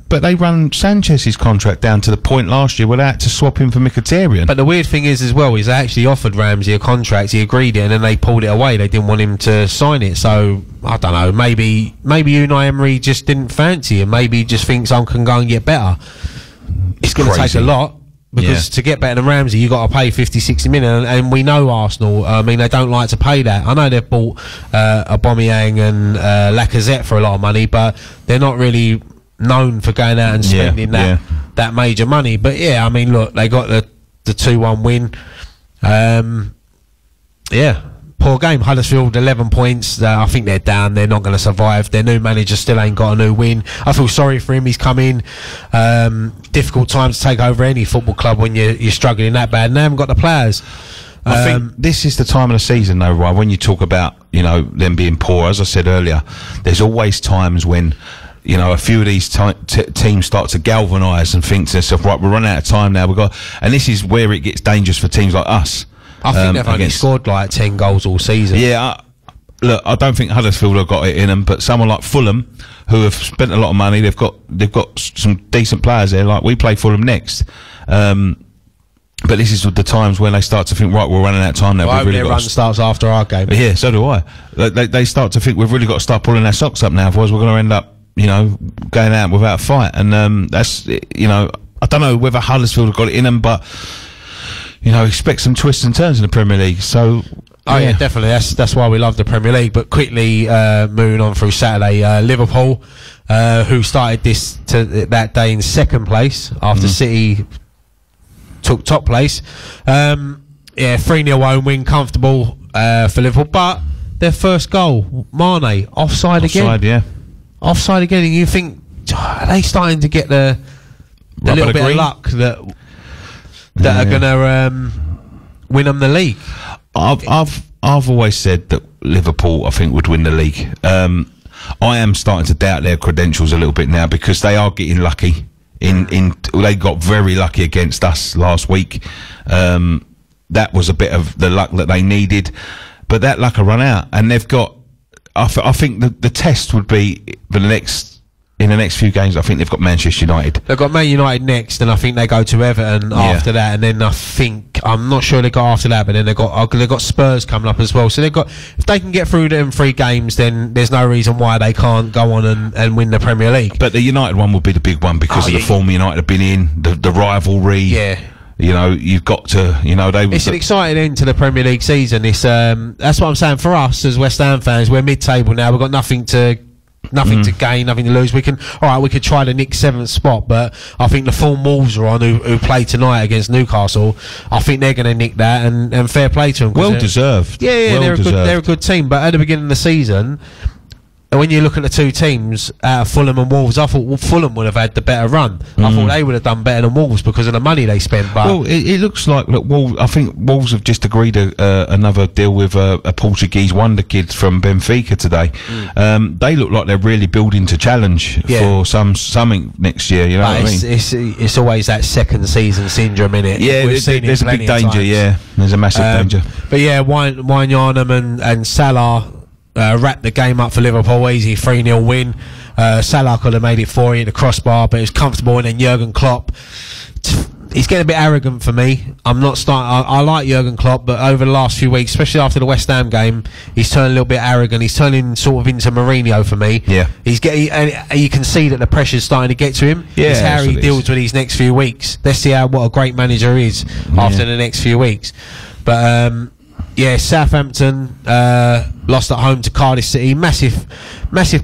But they run Sanchez's contract down to the point last year where they had to swap him for Mkhitaryan. But the weird thing is, as well, is they actually offered Ramsey a contract. He agreed it, and then they pulled it away. They didn't want him to sign it. So I don't know. Maybe Unai Emery just didn't fancy him. Maybe he just thinks I can go and get better. It's going to take a lot. Because to get better than Ramsey, you've got to pay 50, 60 million, and we know Arsenal, I mean, they don't like to pay that. I know they've bought Aubameyang and Lacazette for a lot of money, but they're not really known for going out and spending that major money. But yeah, I mean, look, they got the 2-1 win. Poor game. Huddersfield 11 points. I think they're down. They're not going to survive. Their new manager still ain't got a new win. I feel sorry for him. He's come in. Difficult time to take over any football club when you're struggling that bad, and they haven't got the players. I think this is the time of the season, though, right? When you talk about, you know, them being poor, as I said earlier, there's always times when, you know, a few of these teams start to galvanise and think to themselves, right, we're running out of time now. And this is where it gets dangerous for teams like us. I think they've only scored like 10 goals all season. Yeah, look, I don't think Huddersfield have got it in them, but someone like Fulham, who have spent a lot of money, they've got some decent players there. Like, we play Fulham next. But this is the times when they start to think, right, we're running out of time now. Well, their run starts after our game. Yeah, so do I. They start to think we've really got to start pulling our socks up now, otherwise we're going to end up, going out without a fight. And that's, I don't know whether Huddersfield have got it in them, but expect some twists and turns in the Premier League. So. Oh yeah, definitely. That's why we love the Premier League. But quickly moving on through Saturday, Liverpool, who started that day in second place after City took top place. 3-0 home win, comfortable for Liverpool. But their first goal, Mane, offside again. Yeah. Offside again. And you think, are they starting to get the little bit of luck that are going to win them the league? I've always said that Liverpool, I think, would win the league. I am starting to doubt their credentials a little bit now, because they are getting lucky. They got very lucky against us last week. That was a bit of the luck that they needed, but that luck will run out, and they've got. I think the test would be in the next few games. I think they've got Manchester United. They've got Man United next, and I think they go to Everton after that, and then I'm not sure they got after that, but then they've got Spurs coming up as well. So if they can get through them 3 games, then there's no reason why they can't go on and win the Premier League. But the United one would be the big one because of the form United have been in, the rivalry. Yeah. You've got to, it's an exciting end to the Premier League season. It's that's what I'm saying. For us as West Ham fans, we're mid-table now. We've got nothing to gain, nothing to lose. We could try to nick 7th spot, but I think the form Wolves are on, who play tonight against Newcastle. I think they're going to nick that, and fair play to them. Well deserved. Yeah, they're a good team. But at the beginning of the season, when you look at the two teams, Fulham and Wolves, I thought Fulham would have had the better run. I thought they would have done better than Wolves because of the money they spent. But it looks like Wolves. I think Wolves have just agreed another deal with a Portuguese wonder kid from Benfica today. They look like they're really building to challenge for something next year. You know what I mean? It's always that second season syndrome in it. Yeah, there's a big danger. Yeah, there's a massive danger. But yeah, Wijnaldum and Salah wrapped the game up for Liverpool. Easy 3-0 win. Salah could have made it 4 at the crossbar, but it was comfortable. And then Jurgen Klopp, he's getting a bit arrogant for me. I like Jurgen Klopp, but over the last few weeks, especially after the West Ham game, he's turned a little bit arrogant. He's turning sort of into Mourinho for me. Yeah, he's getting, and you can see that the pressure's starting to get to him. Yeah, it's how he deals with these next few weeks. Let's see what a great manager is after the next few weeks. But Southampton lost at home to Cardiff City. Massive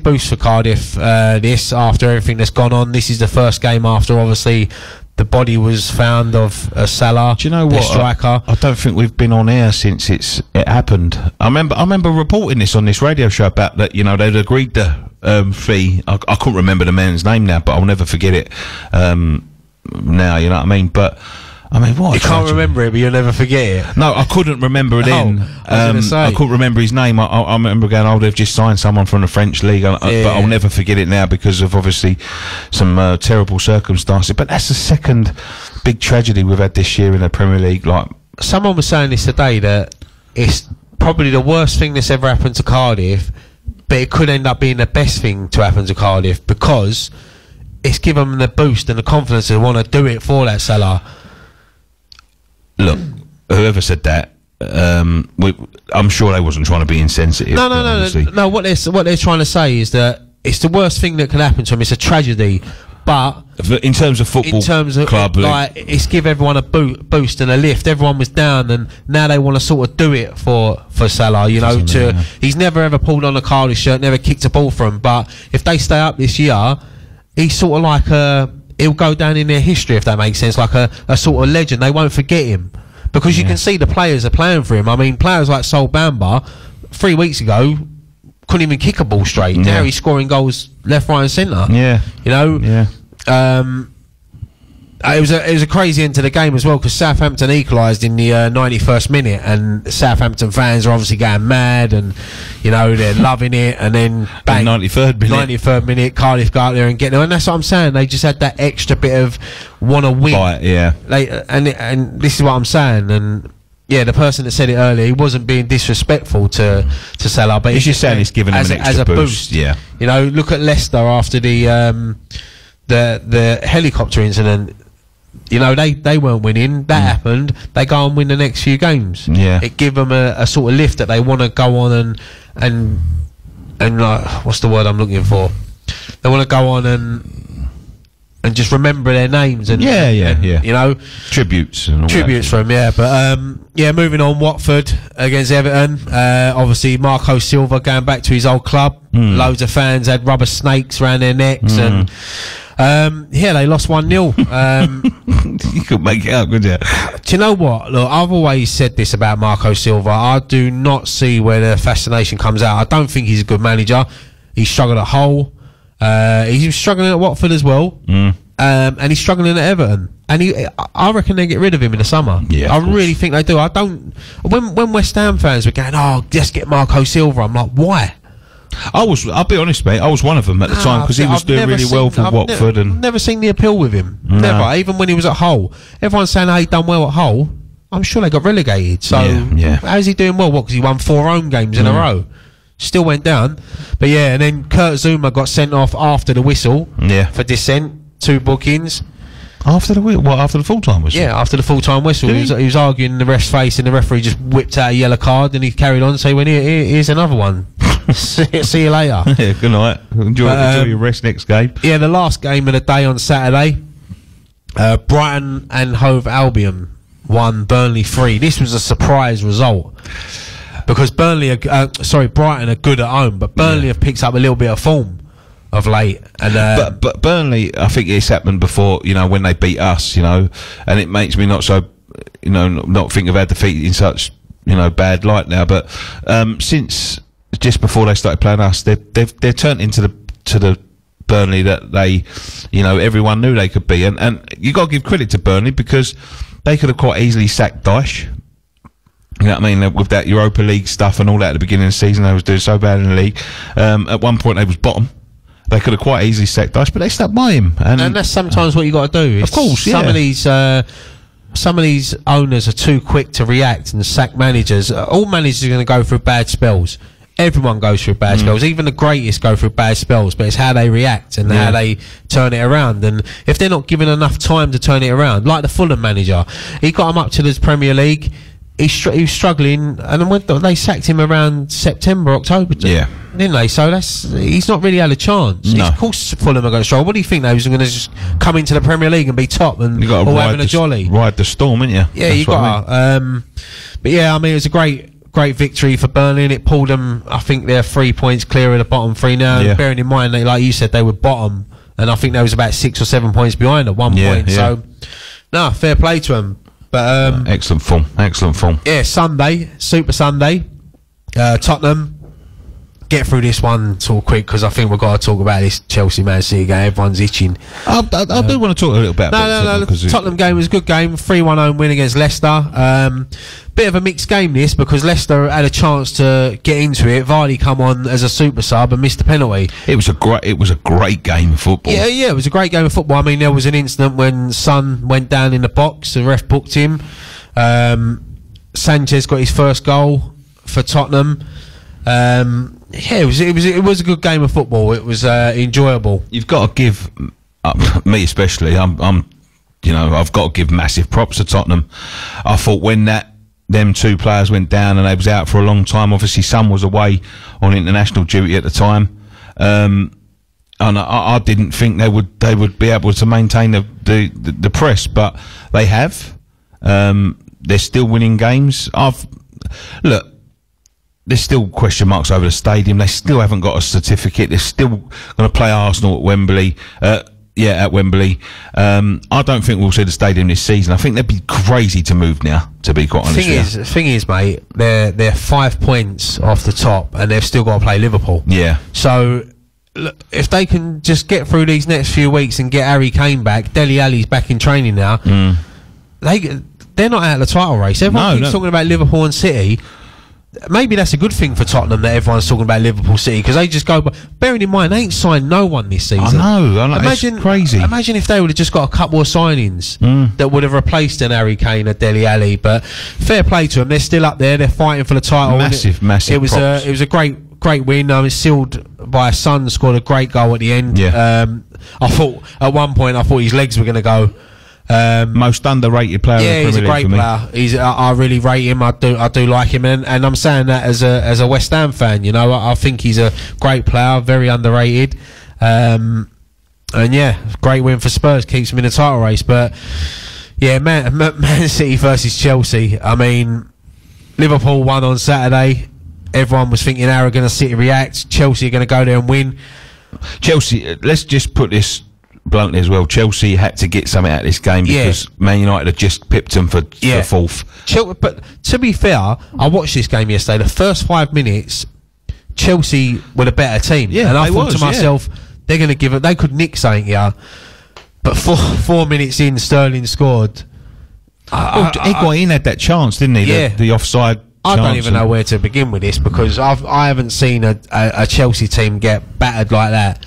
boost for Cardiff. This after everything that's gone on. This is the first game after obviously the body was found of Salah. Do you know what? Striker. I don't think we've been on air since it happened. I remember reporting this on this radio show about that. They'd agreed the fee. I couldn't remember the man's name now, but I'll never forget it. Now, you know what I mean, but. I mean, what? You can't remember it, but you'll never forget it. No, I couldn't remember it I couldn't remember his name. I remember going, they've just signed someone from the French league, but I'll never forget it now because of obviously some terrible circumstances. But that's the second big tragedy we've had this year in the Premier League. Like, someone was saying this today, that it's probably the worst thing that's ever happened to Cardiff, but it could end up being the best thing to happen to Cardiff because it's given them the boost and the confidence to want to do it for that Salah. Look, whoever said that, I'm sure they wasn't trying to be insensitive. No. What they're trying to say is that it's the worst thing that can happen to them. It's a tragedy, but in terms of football, club, it's give everyone a boost and a lift. Everyone was down, and now they want to sort of do it for Salah. He's never ever pulled on a Cardiff shirt, never kicked a ball for him. But if they stay up this year, he's sort of like he'll go down in their history, if that makes sense, like a sort of legend. They won't forget him because you can see the players are playing for him. I mean, players like Sol Bamba 3 weeks ago couldn't even kick a ball straight. Now he's scoring goals left, right and centre. It was a crazy end to the game as well because Southampton equalised in the 91st minute, and Southampton fans are obviously going mad, and they're loving it. And then bang, 93rd minute, Cardiff go out there and get them, and that's what I'm saying. They just had that extra bit of want to win. Right, yeah. And this is what I'm saying, and yeah, the person that said it earlier, he wasn't being disrespectful to Salah, but he's just saying he's giving him an extra boost. Yeah, you know, look at Leicester after the helicopter incident. You know, they weren't winning. That happened. They go and win the next few games. Yeah, it give them a sort of lift that they want to go on and what's the word I'm looking for? They want to go on and just remember their names and you know, tributes and all from but moving on, Watford against Everton. Obviously Marco Silva going back to his old club. Loads of fans had rubber snakes around their necks and they lost 1-0. You could make it up, could you? Do you know what? Look, I've always said this about Marco Silva. I do not see where the fascination comes out. I don't think he's a good manager. He struggled at Hull. He's struggling at Watford as well, and he's struggling at Everton. And I reckon they get rid of him in the summer. Yeah, I really think they do. I don't. When West Ham fans were going, "Oh, just get Marco Silva," I'm like, why? I'll be honest, mate. I was one of them at the time because he was doing really well for Watford. I've never seen the appeal with him. No. Never. Even when he was at Hull, everyone's saying, "Oh, he done well at Hull." I'm sure they got relegated. So how's he doing well? What? Because he won 4 home games in a row. Still went down, but and then Kurt Zuma got sent off after the whistle for dissent, 2 bookings. After the full time whistle? Yeah, after the full time whistle. He was arguing in the ref's face, and the referee just whipped out a yellow card, and he carried on. So he went, here's another one. See you later. Yeah, good night. Enjoy your rest next game. Yeah, the last game of the day on Saturday, Brighton and Hove Albion won Burnley 3. This was a surprise result. Because Brighton are good at home, but Burnley have picked up a little bit of form of late. And but Burnley, I think it's happened before, you know, when they beat us, you know, and it makes me not so, you know, not think of our defeat in such, you know, bad light now. But since just before they started playing us, they've turned into the Burnley that they, you know, everyone knew they could be, and you got to give credit to Burnley because they could have quite easily sacked Dyche. You know what I mean? With that Europa League stuff and all that at the beginning of the season, they was doing so bad in the league. At one point, they was bottom. They could have quite easily sacked Dyche, but they stuck by him. And that's sometimes what you got to do. Of course, some of these owners are too quick to react and sack managers. All managers are going to go through bad spells. Everyone goes through bad spells. Even the greatest go through bad spells, but it's how they react and how they turn it around. And if they're not given enough time to turn it around, like the Fulham manager, he got them up to the Premier League. He was struggling, and when they sacked him around September, October, didn't they? So he's not really had a chance. No. Of course, Fulham are going to struggle. What do you think? They was going to just come into the Premier League and be top and all having a jolly? Ride the storm, ain't you? Yeah, you got to. But yeah, I mean, it was a great victory for Burnley, and it pulled them. I think they're 3 points clear of the bottom 3 now. Yeah. Bearing in mind, like you said, they were bottom, and I think they was about 6 or 7 points behind at one point. Yeah. So, fair play to them. But excellent form. Yeah, Sunday, Super Sunday, Tottenham. Get through this one sort of quick because I think we've got to talk about this Chelsea Man City game. Everyone's itching. I do want to talk a little bit about No. The Tottenham game was a good game. 3-1 home win against Leicester. Bit of a mixed game this because Leicester had a chance to get into it. Vardy come on as a super sub and missed the penalty. It was a great game of football. Yeah, it was a great game of football. I mean, there was an incident when Son went down in the box. The ref booked him. Sanchez got his first goal for Tottenham. It was a good game of football. It was enjoyable. You've got to give me especially. I've got to give massive props to Tottenham. I thought when them 2 players went down and they was out for a long time. Obviously, Son was away on international duty at the time, and I didn't think they would be able to maintain the press, but they have. They're still winning games. There's still question marks over the stadium. They still haven't got a certificate. They're still going to play Arsenal at Wembley. At Wembley. I don't think we'll see the stadium this season. I think they'd be crazy to move now, to be quite honest. The thing is, mate, they're 5 points off the top, and they've still got to play Liverpool. Yeah. So, look, if they can just get through these next few weeks and get Harry Kane back, Dele Alli's back in training now, they're not out of the title race. Everyone keeps talking about Liverpool and City. maybe that's a good thing for Tottenham that everyone's talking about Liverpool City, because they just go. Bearing in mind, they ain't signed no one this season. I know. Imagine, it's crazy. Imagine if they would have just got a couple of signings that would have replaced an Harry Kane or Dele Alli. But fair play to them. They're still up there. They're fighting for the title. Massive. It was a great win. It's sealed by a Son, scored a great goal at the end. Yeah. I thought at one point his legs were going to go. Most underrated player. Yeah, in the he's a Premier great League player. I really rate him. I do like him, and I'm saying that as a West Ham fan. You know, I think he's a great player, very underrated. And yeah, great win for Spurs, keeps him in the title race. But yeah, Man City versus Chelsea. I mean, Liverpool won on Saturday. Everyone was thinking how are going to City react. Chelsea are going to go there and win. Chelsea, let's just put this bluntly as well. Chelsea had to get something out of this game because Man United had just pipped them for fourth. But to be fair, I watched this game yesterday. The first 5 minutes, Chelsea were the better team. Yeah, and I thought to myself, they're going to give it. They could nick something here. But 4 minutes in, Sterling scored. Higuain had that chance, didn't he? Yeah. The offside. I don't even know where to begin with this, because I haven't seen a Chelsea team get battered like that.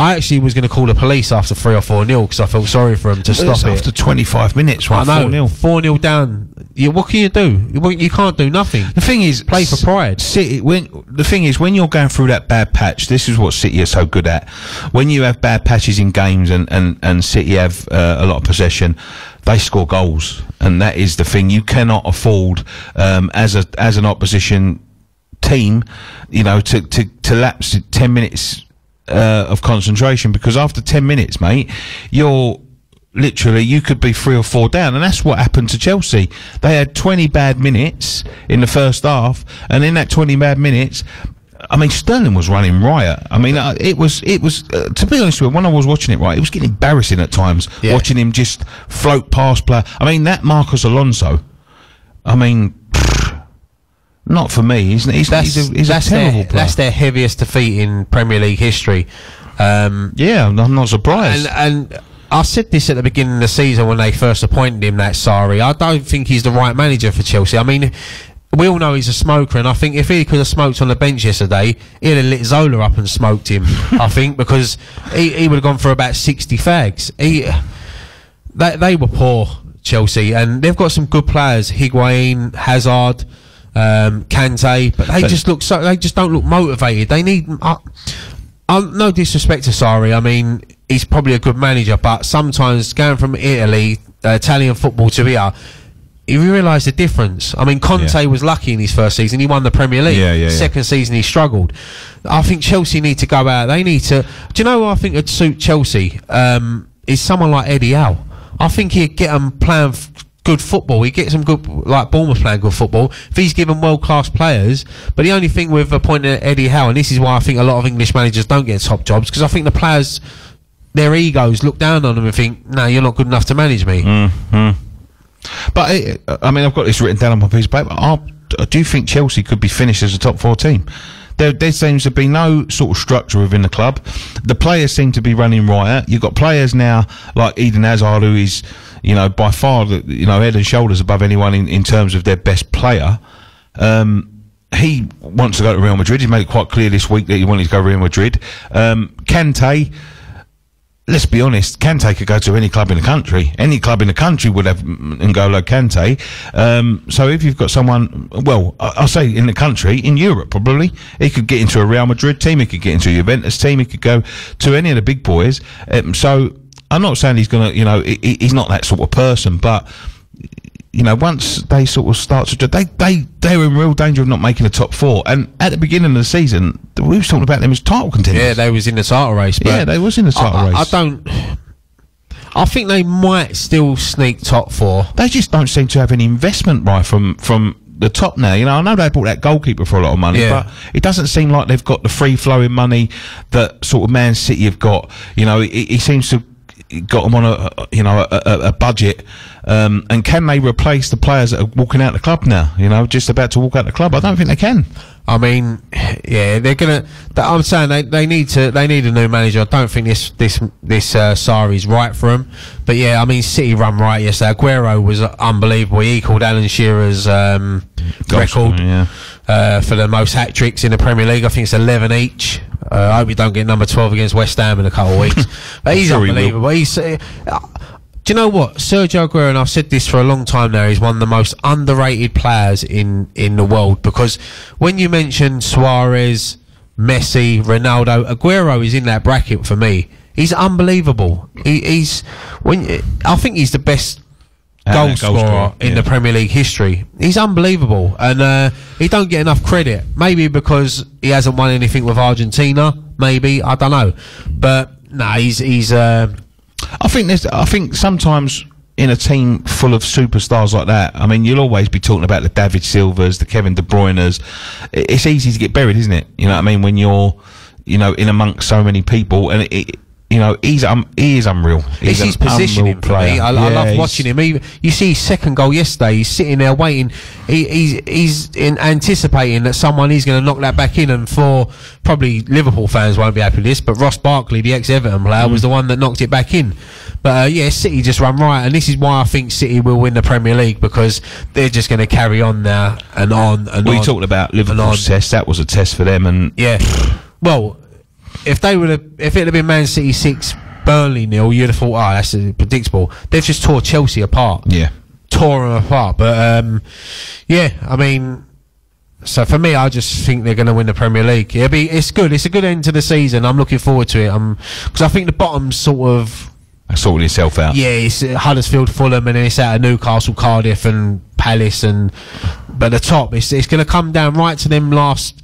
I actually was going to call the police after 3 or 4-0 because I felt sorry for them to stop it. After 25 minutes, right? I know, 4-0 down. What can you do? You can't do nothing. The thing is, play for pride. City. The thing is, when you're going through that bad patch, this is what City are so good at. When you have bad patches in games and City have a lot of possession, they score goals, and that is the thing. You cannot afford as an opposition team, you know, to lapse 10 minutes of concentration, because after 10 minutes, mate, you could be 3 or 4 down, and that's what happened to Chelsea. They had 20 bad minutes in the first half, and in that 20 bad minutes, I mean, Sterling was running riot. I mean, it was to be honest with you, when I was watching it, right, it was getting embarrassing at times, watching him just float past player. I mean, that Marcos Alonso, I mean, not for me. He's a terrible player. That's their heaviest defeat in Premier League history. Yeah, I'm not surprised. And I said this at the beginning of the season when they first appointed him, that Sarri. I don't think he's the right manager for Chelsea. I mean, we all know he's a smoker, and I think if he could have smoked on the bench yesterday, he'd have lit Zola up and smoked him. I think, because he would have gone for about 60 fags. They were poor, Chelsea, and they've got some good players: Higuain, Hazard, Kante, but they just don't look motivated. They need. No disrespect to Sarri. I mean, he's probably a good manager, but sometimes going from Italy, Italian football to here, you realise the difference. I mean, Conte was lucky in his first season. He won the Premier League. Second season, he struggled. I think Chelsea need to go out. They need to... Do you know who I think would suit Chelsea? Is someone like Eddie Howe. I think he'd get them playing good football. He'd get some good... Like Bournemouth playing good football. If he's given world-class players... But the only thing with appointing Eddie Howe, and this is why I think a lot of English managers don't get top jobs, because I think the players... Their egos look down on them and think, no, you're not good enough to manage me. Mm-hmm. But I mean, I've got this written down on my piece of paper. Do you think Chelsea could be finished as a top 4 team? There seems to be no sort of structure within the club. The players seem to be running riot. You've got players now like Eden Hazard, who is, you know, by far, head and shoulders above anyone in terms of their best player. He wants to go to Real Madrid. He's made it quite clear this week that he wanted to go to Real Madrid. Kante. Let's be honest, Kante could go to any club in the country. Any club in the country would have N'Golo Kante. So if you've got someone, well, I'll say in the country, in Europe probably, he could get into a Real Madrid team, he could get into a Juventus team, he could go to any of the big boys. So I'm not saying he's going to, he's not that sort of person, but... once they sort of start to... They're in real danger of not making the top 4. And at the beginning of the season, we was talking about them as title contenders. Yeah, they was in the title race. But yeah, they was in the title race. I think they might still sneak top 4. They just don't seem to have any investment, right, from the top now. I know they bought that goalkeeper for a lot of money, but it doesn't seem like they've got the free-flowing money that sort of Man City have got. He seems to... got them on a budget, and can they replace the players that are walking out the club now? Just about to walk out the club. I don't think they can. I mean, yeah, they're gonna. I'm saying they need a new manager. I don't think this Sarri's right for them. But yeah, I mean, City run right yesterday. Aguero was unbelievable. He equalled Alan Shearer's record for the most hat tricks in the Premier League. I think it's 11 each. I hope we don't get number 12 against West Ham in a couple of weeks. But he's unbelievable. He's. Do you know what? Sergio Aguero, and I've said this for a long time now, he's one of the most underrated players in the world, because when you mention Suarez, Messi, Ronaldo, Aguero is in that bracket for me. He's unbelievable. I think he's the best goal scorer in the Premier League history. He's unbelievable, and he don't get enough credit. Maybe because he hasn't won anything with Argentina. Maybe, I don't know, but no, he's. I think sometimes in a team full of superstars like that, I mean, you'll always be talking about the David Silvas, the Kevin De Bruynes. It's easy to get buried, isn't it? You know what I mean? When you're, in amongst so many people, and he is unreal. It's his positioning for me. I love watching him. You see his second goal yesterday. He's sitting there waiting. He's anticipating that someone is going to knock that back in. And for probably Liverpool fans won't be happy with this, but Ross Barkley, the ex-Everton player, was the one that knocked it back in. But City just run right, and this is why I think City will win the Premier League, because they're just going to carry on now and on and on. We talked about Liverpool's test. That was a test for them, and well. If it had been Man City 6, Burnley 0, you'd have thought, that's predictable. They've just tore Chelsea apart. Yeah. Tore them apart. But, I mean, so for me, I just think they're going to win the Premier League. It's good. It's a good end to the season. I'm looking forward to it. Because I think the bottom's sort of sorted itself out. Yeah, it's Huddersfield, Fulham, and then it's out of Newcastle, Cardiff, and Palace, but the top, it's going to come down right to them last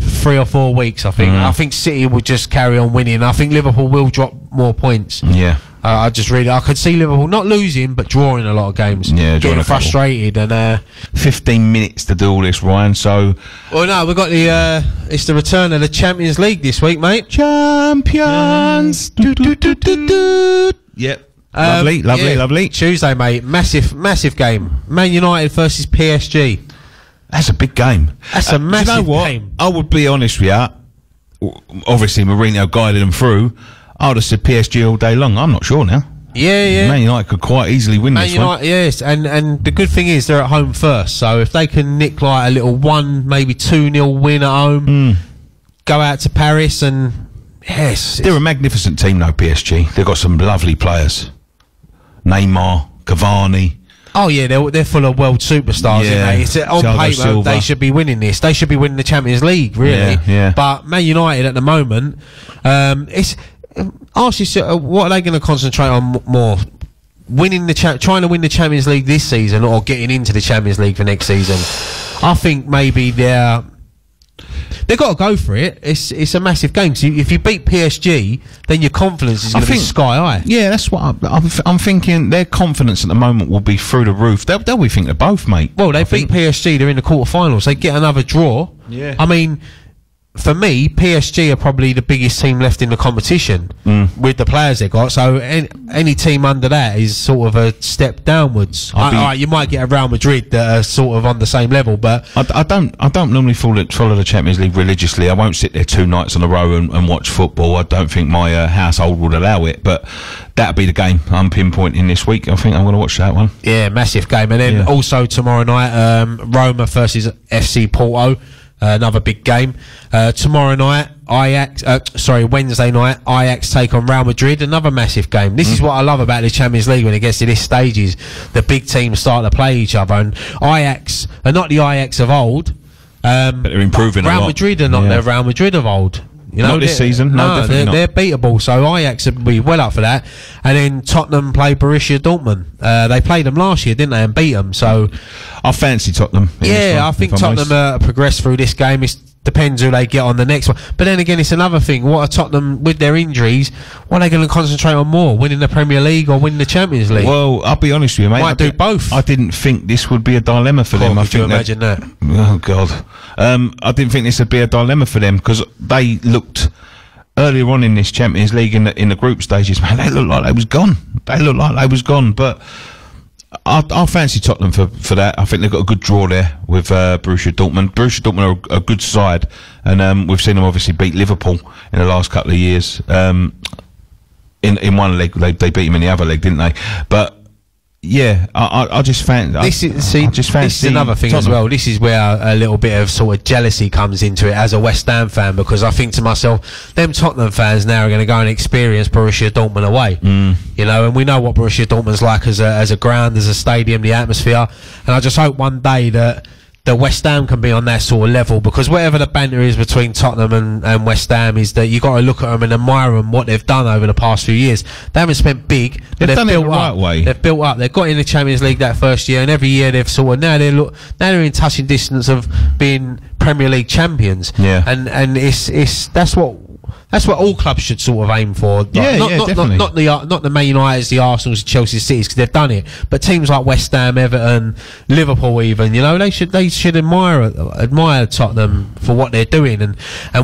3 or 4 weeks, I think. I think City will just carry on winning. I think Liverpool will drop more points. Yeah. I could see Liverpool not losing, but drawing a lot of games. Yeah, getting frustrated. And 15 minutes to do all this, Ryan. So, well, no, we've got it's the return of the Champions League this week, mate. Champions. Yep. Lovely. Tuesday, mate. Massive game. Man United versus PSG. That's a big game. That's a massive game. I would be honest with you. Obviously, Mourinho guided them through. I would have said PSG all day long. I'm not sure now. Yeah. Man United could quite easily win this one. Yes, and the good thing is they're at home first. So if they can nick like a little 1, maybe 2-0 win at home, go out to Paris, and they're a magnificent team, though. PSG. They've got some lovely players. Neymar, Cavani. Oh yeah, they're full of world superstars. It's on paper Silva. They should be winning this. They should be winning the Champions League, really. Yeah. But Man United at the moment, ask yourself, what are they going to concentrate on more? Trying to win the Champions League this season, or getting into the Champions League for next season? I think maybe they've got to go for it. It's a massive game. So if you beat PSG, then your confidence is going to be sky high. Yeah, that's what I'm thinking. Their confidence at the moment will be through the roof. They'll be thinking they're both, mate. Well, they beat PSG. They're in the quarterfinals. They get another draw. Yeah. I mean, for me, PSG are probably the biggest team left in the competition with the players they got. So any team under that is sort of a step downwards. You might get a Real Madrid that are sort of on the same level, but I don't normally follow the Champions League religiously. I won't sit there 2 nights in a row and watch football. I don't think my household would allow it, but that'll be the game I'm pinpointing this week. I think I'm going to watch that one. Yeah, massive game. And then also tomorrow night, Roma versus FC Porto. Another big game. Tomorrow night, Wednesday night, Ajax take on Real Madrid. Another massive game. This is what I love about the Champions League when it gets to this stage, is the big teams start to play each other. And Ajax are not the Ajax of old. But they're improving a lot. Real Madrid are not the Real Madrid of old. Not this season. No, definitely not. They're beatable. So Ajax would be well up for that. And then Tottenham play Borussia Dortmund. They played them last year, didn't they, and beat them. So I fancy Tottenham. Yeah, I think Tottenham progress through this game. It depends who they get on the next one. But then again, it's another thing. What are Tottenham, with their injuries, what are they going to concentrate on more? Winning the Premier League or winning the Champions League? Well, I'll be honest with you, mate. Might do both. I didn't think this would be a dilemma for them. Could you imagine that? Oh, God. I didn't think this would be a dilemma for them, because they looked earlier on in this Champions League in the group stages, man, they looked like they was gone. But I fancy Tottenham for that. I think they've got a good draw there with Borussia Dortmund. Borussia Dortmund are a good side, and we've seen them obviously beat Liverpool in the last couple of years. In one leg, they beat him in the other leg, didn't they? But yeah, I just fancy. This is another thing as well. This is where a little bit of sort of jealousy comes into it as a West Ham fan, because I think to myself, them Tottenham fans now are going to go and experience Borussia Dortmund away. You know, and we know what Borussia Dortmund's like as a ground, as a stadium, the atmosphere. And I just hope one day that the West Ham can be on that sort of level, because whatever the banter is between Tottenham and West Ham, is that you got to look at them and admire them, what they've done over the past few years. They haven't spent big, but they've done built it the right way. They've built up. They've got in the Champions League that first year, and every year they've sort of now they're in touching distance of being Premier League champions. Yeah, and that's what all clubs should sort of aim for. Like, definitely. Not the Man Uniteds, the Arsenals, the Chelsea, Cities, because they've done it. But teams like West Ham, Everton, Liverpool, even, you know, they should admire Tottenham for what they're doing, and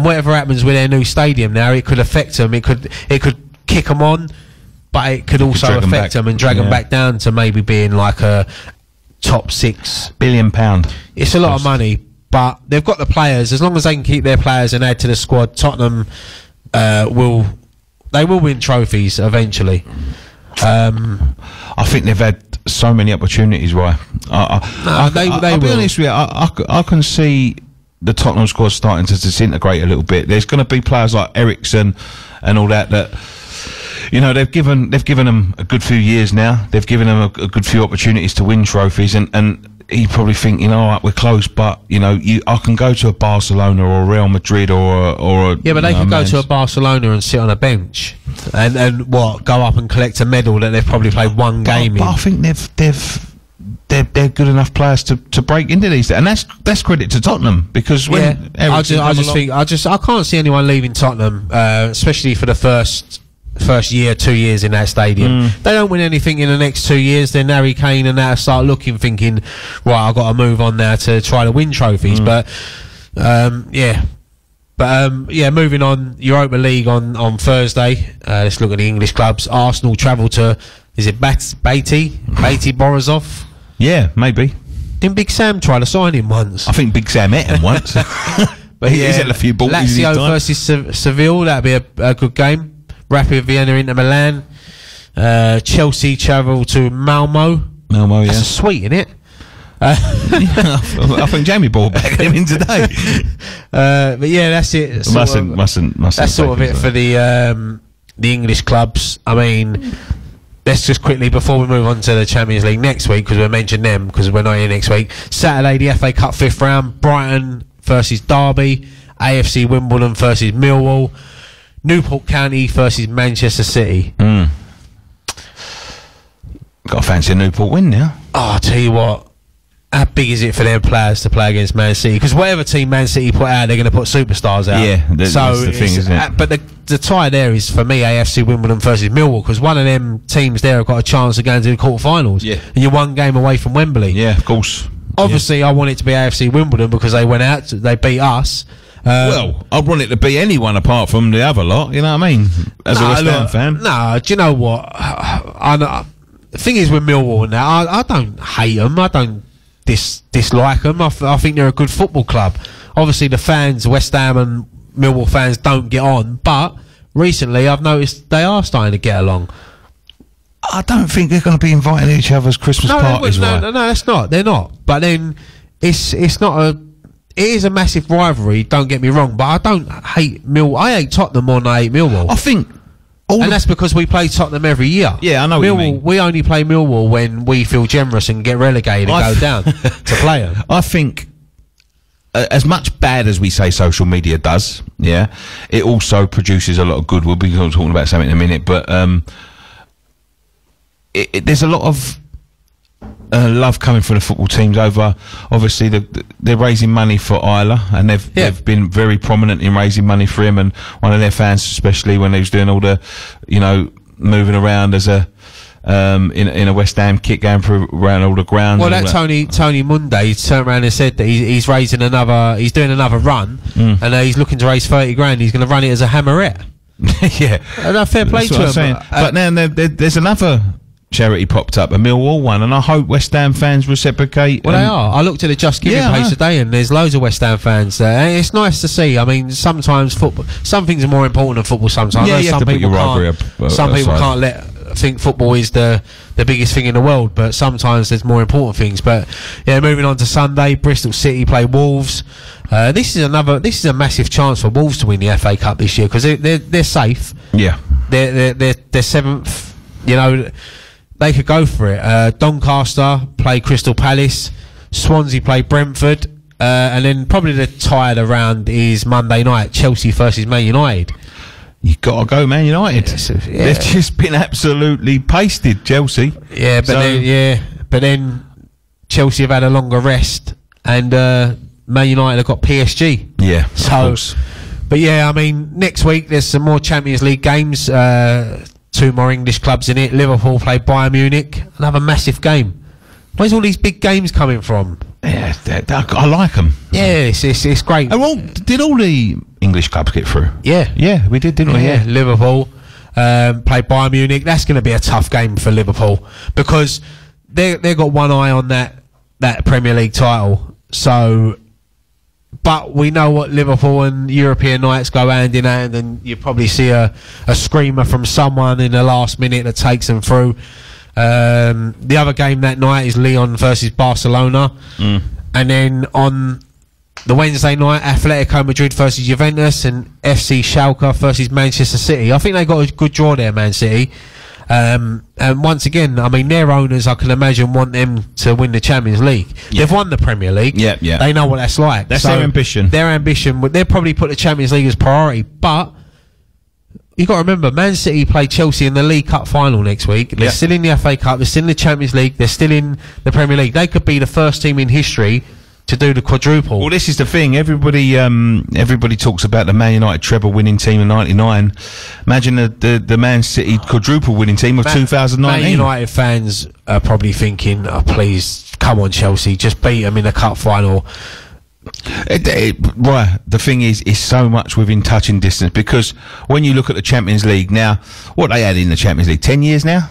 whatever happens with their new stadium now, it could affect them. It could kick them on, but it could also affect them and drag them back down to maybe being like a top £6 billion. It's a lot of money. But they've got the players. As long as they can keep their players and add to the squad, Tottenham will win trophies eventually. I think they've had so many opportunities. Right? I'll be honest with you. I can see the Tottenham squad starting to disintegrate a little bit. There's going to be players like Eriksen and all that. You know, they've given them a good few years now. They've given them a good few opportunities to win trophies, and you probably think, you know, all right, we're close, but you know, I can go to a Barcelona or a Real Madrid or a yeah, but they could go to a Barcelona and sit on a bench and go up and collect a medal that they've probably played one game in. But I think they're good enough players to break into these, and that's credit to Tottenham, because when I can't see anyone leaving Tottenham, especially for the first year, 2 years in that stadium. They don't win anything in the next 2 years, then Harry Kane and that start thinking, right, I've got to move on now to try to win trophies. But moving on, Europa League on Thursday. Let's look at the English clubs. Arsenal travel to, is it Bate Borisov? Yeah, maybe. Didn't Big Sam try to sign him once? I think Big Sam met him once. But he's had a few balls. Lazio versus Seville, that'd be a good game. Rapid Vienna into Milan. Chelsea travel to Malmo. Malmo, that's sweet, isn't it? I think Jamie brought back him in today. But yeah, that's it. Mustn't. That's sort of it for the English clubs. I mean, let's just quickly, before we move on to the Champions League next week, because we mentioned them because we're not here next week. Saturday, the FA Cup 5th round: Brighton versus Derby, AFC Wimbledon versus Millwall, Newport County versus Manchester City. Got to fancy a Newport win now. Oh, I'll tell you what, how big is it for their players to play against Man City? Because whatever team Man City put out, they're going to put superstars out. Yeah, that's the thing, isn't it? But the tie there is, for me, AFC Wimbledon versus Millwall, because one of them teams there have got a chance of going to the quarterfinals. Yeah. And you're one game away from Wembley. Yeah, of course. Obviously, I want it to be AFC Wimbledon because they went out, they beat us. Well, I'd want it to be anyone apart from the other lot, you know what I mean? As a West Ham fan. No, do you know what? The thing is with Millwall now, I don't hate them. I don't dislike them. I think they're a good football club. Obviously, the fans, West Ham and Millwall fans, don't get on. But recently, I've noticed they are starting to get along. I don't think they're going to be inviting each other's Christmas parties. No, that's not. They're not. But then it's not a. It is a massive rivalry. Don't get me wrong, but I don't hate Millwall. I hate Tottenham more than I hate Millwall. I think, and that's because we play Tottenham every year. Yeah, I know Millwall, what you mean. We only play Millwall when we feel generous and get relegated and go down to play them. I think, as much bad as we say social media does, yeah, it also produces a lot of good. We'll be talking about something in a minute, but there's a lot of love coming from the football teams over. Obviously, they're raising money for Isla, and they've been very prominent in raising money for him, and one of their fans, especially when he was doing all the, you know, moving around as a in a West Ham kit, going around all the grounds. Well, that Tony Monday turned around and said that he's raising he's doing another run, and he's looking to raise 30 grand. He's going to run it as a hammerette. Yeah, and fair play to him. But now there's another charity popped up, a Millwall one, and I hope West Ham fans reciprocate. Well, they are. I looked at the Just Giving page today, and there's loads of West Ham fans there. And it's nice to see. I mean, sometimes football, some things are more important than football. Sometimes, some people can't think football is the biggest thing in the world, but sometimes there's more important things. But yeah, moving on to Sunday, Bristol City play Wolves. This is a massive chance for Wolves to win the FA Cup this year because they're safe. Yeah, they're seventh. You know, they could go for it. Doncaster play Crystal Palace, Swansea play Brentford, and then probably the tie of the round is Monday night, Chelsea versus Man United. You got to go, Man United. They've just been absolutely pasted, Chelsea. Yeah, but then Chelsea have had a longer rest, and Man United have got PSG. Yeah, so. But yeah, I mean, next week there's some more Champions League games. 2 more English clubs in it. Liverpool play Bayern Munich. Another massive game. Where's all these big games coming from? Yeah, I like them. Yeah, it's great. Did all the English clubs get through? Yeah, we did, didn't we? Yeah, Liverpool play Bayern Munich. That's going to be a tough game for Liverpool because they've got one eye on that Premier League title. So, but we know what Liverpool and European nights go hand in hand, and you probably see a screamer from someone in the last minute that takes them through. The other game that night is Lyon versus Barcelona, and then on the Wednesday night, Atletico Madrid versus Juventus and FC Schalke versus Manchester City. I think they got a good draw there, Man City. And once again, I mean, their owners, I can imagine, want them to win the Champions League. Yeah. They've won the Premier League. Yeah. They know what that's like. That's their ambition. Their ambition, they'll probably put the Champions League as priority. But you got to remember, Man City play Chelsea in the League Cup final next week. They're still in the FA Cup. They're still in the Champions League. They're still in the Premier League. They could be the first team in history to do the quadruple. Well, this is the thing. Everybody talks about the Man United treble winning team of '99. Imagine the Man City quadruple winning team of 2019. Man United fans are probably thinking, "Oh, please, come on, Chelsea, just beat them in the cup final." Right. The thing is, it's so much within touching distance because when you look at the Champions League now, what they had in the Champions League 10 years now.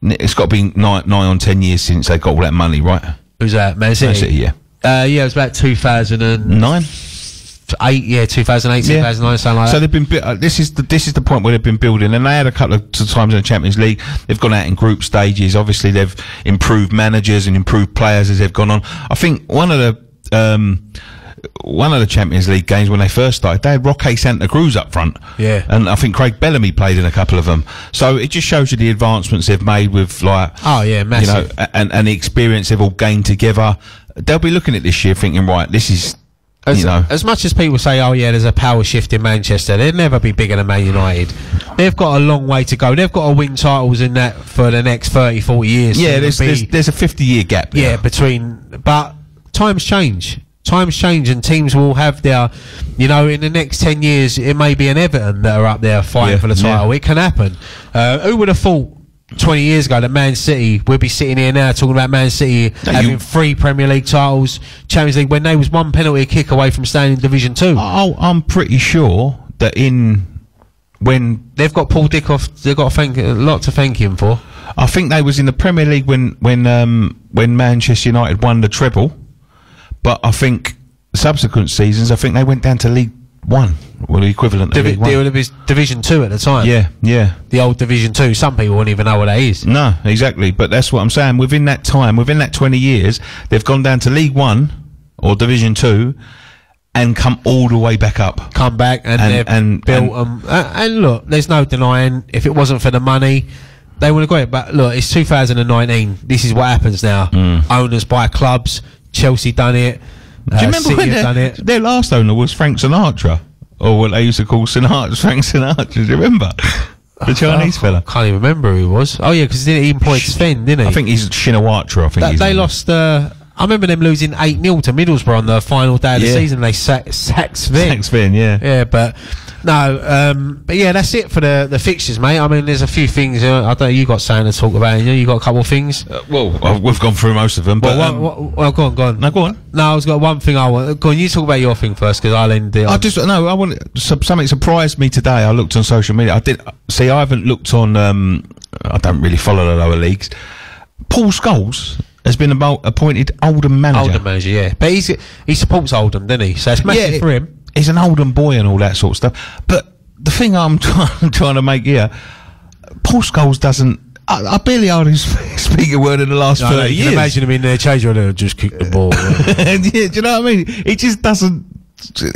It's got to be nigh on 10 years since they got all that money, right? Who's that? Man City. Man City, yeah. Yeah, it was about 2009. 2008, 2009, something like that. So they've been. This is the point where they've been building, and they had a couple of times in the Champions League. They've gone out in group stages. Obviously, they've improved managers and improved players as they've gone on. I think one of the Champions League games when they first started, they had Roque Santa Cruz up front. Yeah, and I think Craig Bellamy played in a couple of them. So it just shows you the advancements they've made with massive. You know, and the experience they've all gained together. They'll be looking at this year thinking, right, this is, as much as people say, oh yeah, there's a power shift in Manchester, they'll never be bigger than Man United. They've got a long way to go. They've got to win titles in that for the next 30, 40 years. Yeah, there's a 50-year gap there. Yeah, but times change. And teams will have their, in the next 10 years, it may be an Everton that are up there fighting for the title. It can happen. Who would have thought 20 years ago that Man City would be sitting here now talking about Man City having 3 Premier League titles, Champions League, when they was one penalty kick away from staying in Division 2. I'm pretty sure that when they've got Paul Dickoff, they've got a lot to thank him for. I think they was in the Premier League when Manchester United won the treble, but I think subsequent seasons, I think they went down to League 1. Well, the equivalent of League 1. It was Division 2 at the time. Yeah. The old Division 2. Some people won't even know what that is. No, exactly. But that's what I'm saying. Within that 20 years, they've gone down to League 1 or Division 2 and come all the way back up. Come back and they've built them. And look, there's no denying, if it wasn't for the money, they would have got it. But look, it's 2019. This is what happens now. Owners buy clubs. Chelsea done it. Do you remember when their last owner was Frank Sinatra? Or what they used to call Frank Sinatra. Do you remember? The Chinese fella. I can't even remember who he was. Oh, yeah, because he employed Sven, didn't he? I think he's Shinawatra. They lost... I remember them losing 8-0 to Middlesbrough on the final day of the season. They sacked Sven. Yeah, but... No, but yeah, that's it for the fixtures, mate. I mean, there's a few things. I don't know, you got something to talk about. You got a couple of things. We've gone through most of them. But well, go on. No, go on. No, I've got one thing I want. Go on, you talk about your thing first, because I'll end it. I want something surprised me today. I looked on social media. I haven't looked on I don't really follow the lower leagues. Paul Scholes has been appointed Oldham manager. Oldham manager, yeah. But he supports Oldham, doesn't he? So it's massive for him. He's an Oldham boy and all that sort of stuff. But the thing I'm trying to make here, Paul Scholes doesn't. I barely hardly speak a word in the last 30 years. You can imagine him in there, change your little, just kick the ball. Yeah, do you know what I mean? He just doesn't.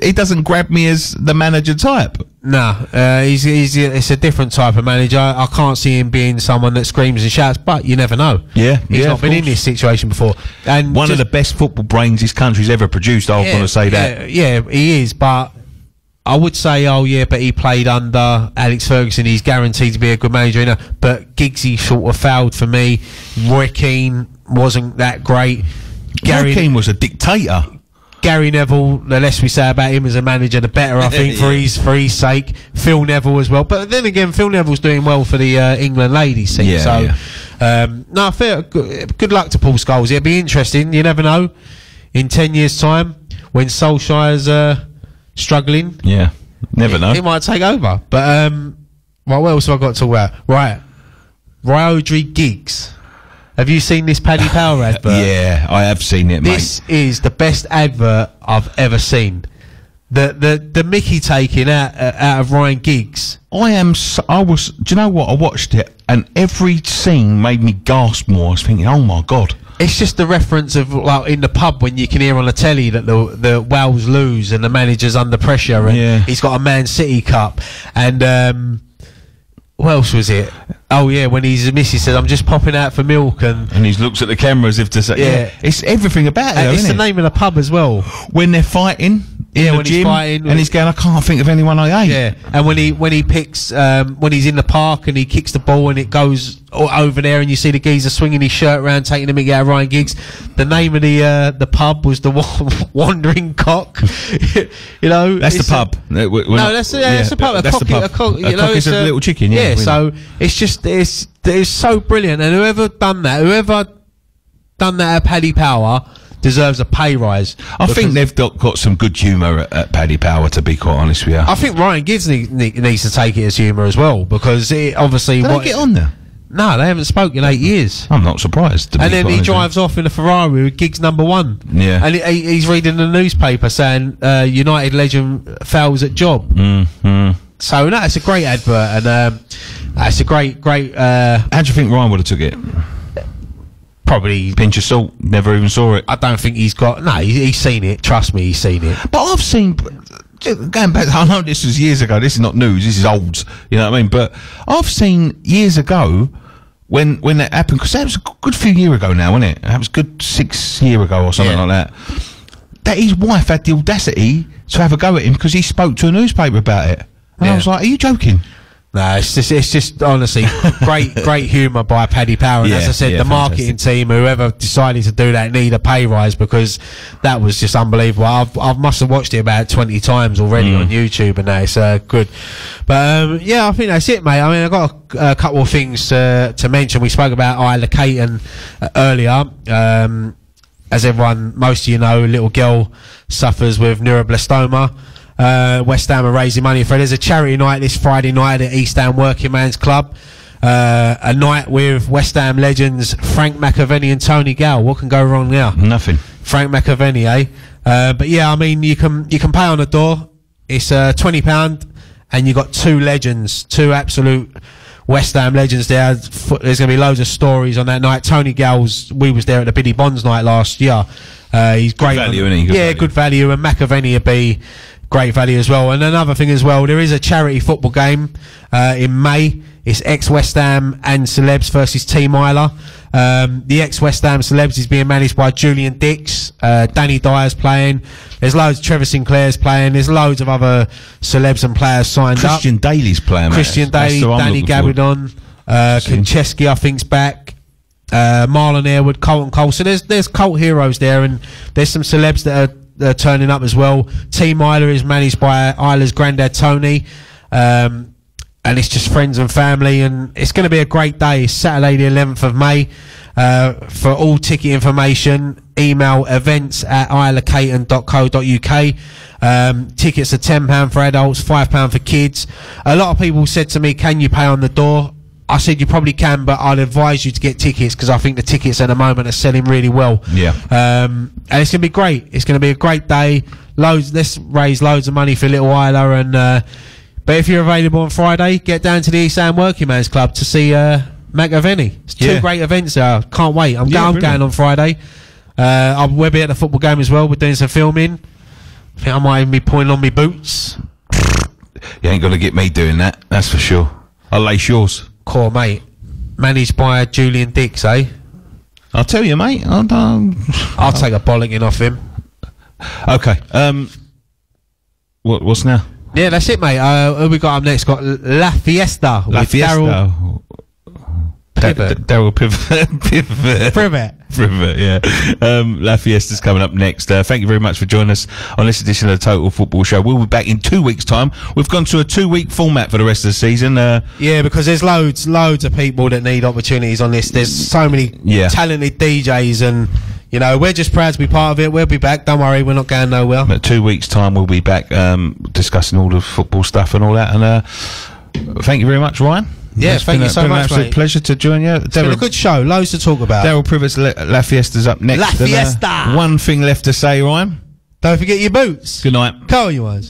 He doesn't grab me as the manager type. It's a different type of manager. I can't see him being someone that screams and shouts, but you never know. Yeah, he's not been in this situation before. And one of the best football brains this country's ever produced. I was going to say that. Yeah, he is. But I would say, but he played under Alex Ferguson. He's guaranteed to be a good manager. You know? But Giggsy sort of failed for me. Roy Keane wasn't that great. Roy Keane was a dictator. Gary Neville, the less we say about him as a manager, the better, I think, for his sake. Phil Neville as well. But then again, Phil Neville's doing well for the England ladies team. Good luck to Paul Scholes. It'll be interesting. You never know. In 10 years' time, when Solskjaer's struggling, never know. He might take over. But what else have I got to talk about? Right, Ryodri Giggs. Have you seen this Paddy Power advert? Yeah, I have seen it, mate. This is the best advert I've ever seen. The Mickey taking out of Ryan Giggs. Do you know what? I watched it and every scene made me gasp more. I was thinking, oh my God. It's just the reference of like in the pub when you can hear on the telly that the Wales lose and the manager's under pressure and he's got a Man City cup and what else was it? Oh yeah, when his missus says, "I'm just popping out for milk," and he looks at the camera as if to say, it's everything about it. It's the name of the pub as well. When they're fighting, when he's fighting, and he's going, "I can't think of anyone I hate." Yeah, and when he picks, when he's in the park and he kicks the ball and it goes over there, and you see the geezer swinging his shirt around, taking the mickey out of Ryan Giggs. The name of the pub was the Wandering Cock. You know, that's the pub. That's the pub. That's the pub. A cock is a little chicken. Yeah. So it's just it's so brilliant, and whoever done that at Paddy Power deserves a pay rise. I think they've got some good humour at Paddy Power, to be quite honest with you. I think Ryan Giggs needs to take it as humour as well, because it obviously. Did they get on there? No, they haven't spoken in 8 years. I'm not surprised. And then he drives off in a Ferrari with Giggs #1. Yeah. And he's reading the newspaper saying United legend fails at job. Mm-hmm. So no, it's a great advert, and it's a great. How do you think Ryan would have took it? Probably pinch of salt. Never even saw it. I don't think he's got. No, he's seen it. Trust me, he's seen it. But I've seen. Going back, I know this was years ago. This is not news. This is old. You know what I mean? But I've seen years ago when that happened, because that was a good few years ago now, wasn't it? That was a good 6 years ago or something like that. That his wife had the audacity to have a go at him because he spoke to a newspaper about it. And I was like, "Are you joking?" No, it's just honestly great humour by Paddy Power, and as I said, the marketing team, whoever decided to do that, need a pay rise, because that was just unbelievable. I must have watched it about 20 times already on YouTube, and that it's good. But I think that's it, mate. I mean, I've got a couple of things to mention. We spoke about Isla Caton earlier. As most of you know, a little girl suffers with neuroblastoma. West Ham are raising money for it. There's a charity night this Friday night at East Ham Working Man's Club. A night with West Ham legends Frank McAvenny and Tony Gale. What can go wrong now? Nothing. Frank McAvenny, eh? But yeah, I mean, you can pay on the door. It's £20, and you got two absolute West Ham legends there. There's going to be loads of stories on that night. Tony Gale's, we was there at the Biddy Bonds night last year. He's great. Good value, isn't he? Good value. And McAvenny would be great value as well. And another thing as well, there is a charity football game in May. It's ex-West Ham and Celebs versus Team Isla. The ex-West Ham Celebs is being managed by Julian Dix. Danny Dyer's playing. There's loads. Trevor Sinclair's playing. There's loads of other celebs and players signed up. Christian Daly's playing. Christian Daly, Danny Gabidon, Konchesky, I think's back. Marlon Airwood, Colton Cole. So there's cult heroes there, and there's some celebs that are turning up as well. Team Isla is managed by Isla's granddad Tony, and it's just friends and family, and it's going to be a great day. It's Saturday the 11th of May. For all ticket information, email events@islacaton.co.uk. Tickets are £10 for adults, £5 for kids. A lot of people said to me, "Can you pay on the door?" I said you probably can, but I'd advise you to get tickets because I think the tickets at the moment are selling really well. Yeah. And it's going to be great. It's going to be a great day. Let's raise loads of money for Little Isla. And but if you're available on Friday, get down to the East Ham Working Man's Club to see McAvenny. It's two great events there. Can't wait. I'm going on Friday. We'll be at the football game as well. We're doing some filming. I think I might even be putting on my boots. You ain't going to get me doing that. That's for sure. I'll lace yours. Core, mate. Managed by Julian Dix, eh? I'll tell you, mate. I'll take a bollocking off him. Okay. What's now? Yeah, that's it, mate. Who we got up next? Got La Fiesta. La Fiesta. Daryl Privet, yeah. La Fiesta's coming up next. Thank you very much for joining us on this edition of the Total Football Show. We'll be back in 2 weeks' time. We've gone to a 2-week format for the rest of the season. Yeah, because there's loads of people that need opportunities on this. There's so many talented DJs, and you know, we're just proud to be part of it. We'll be back. Don't worry, we're not going nowhere. But 2 weeks' time, we'll be back discussing all the football stuff and all that. And thank you very much, Ryan. Yeah, thank you so much, mate. It's been an absolute pleasure to join you. It's been a good show. Loads to talk about. Daryl Privet's La Fiesta's up next. La Fiesta! One thing left to say, Ryan. Don't forget your boots. Good night. Call you ones.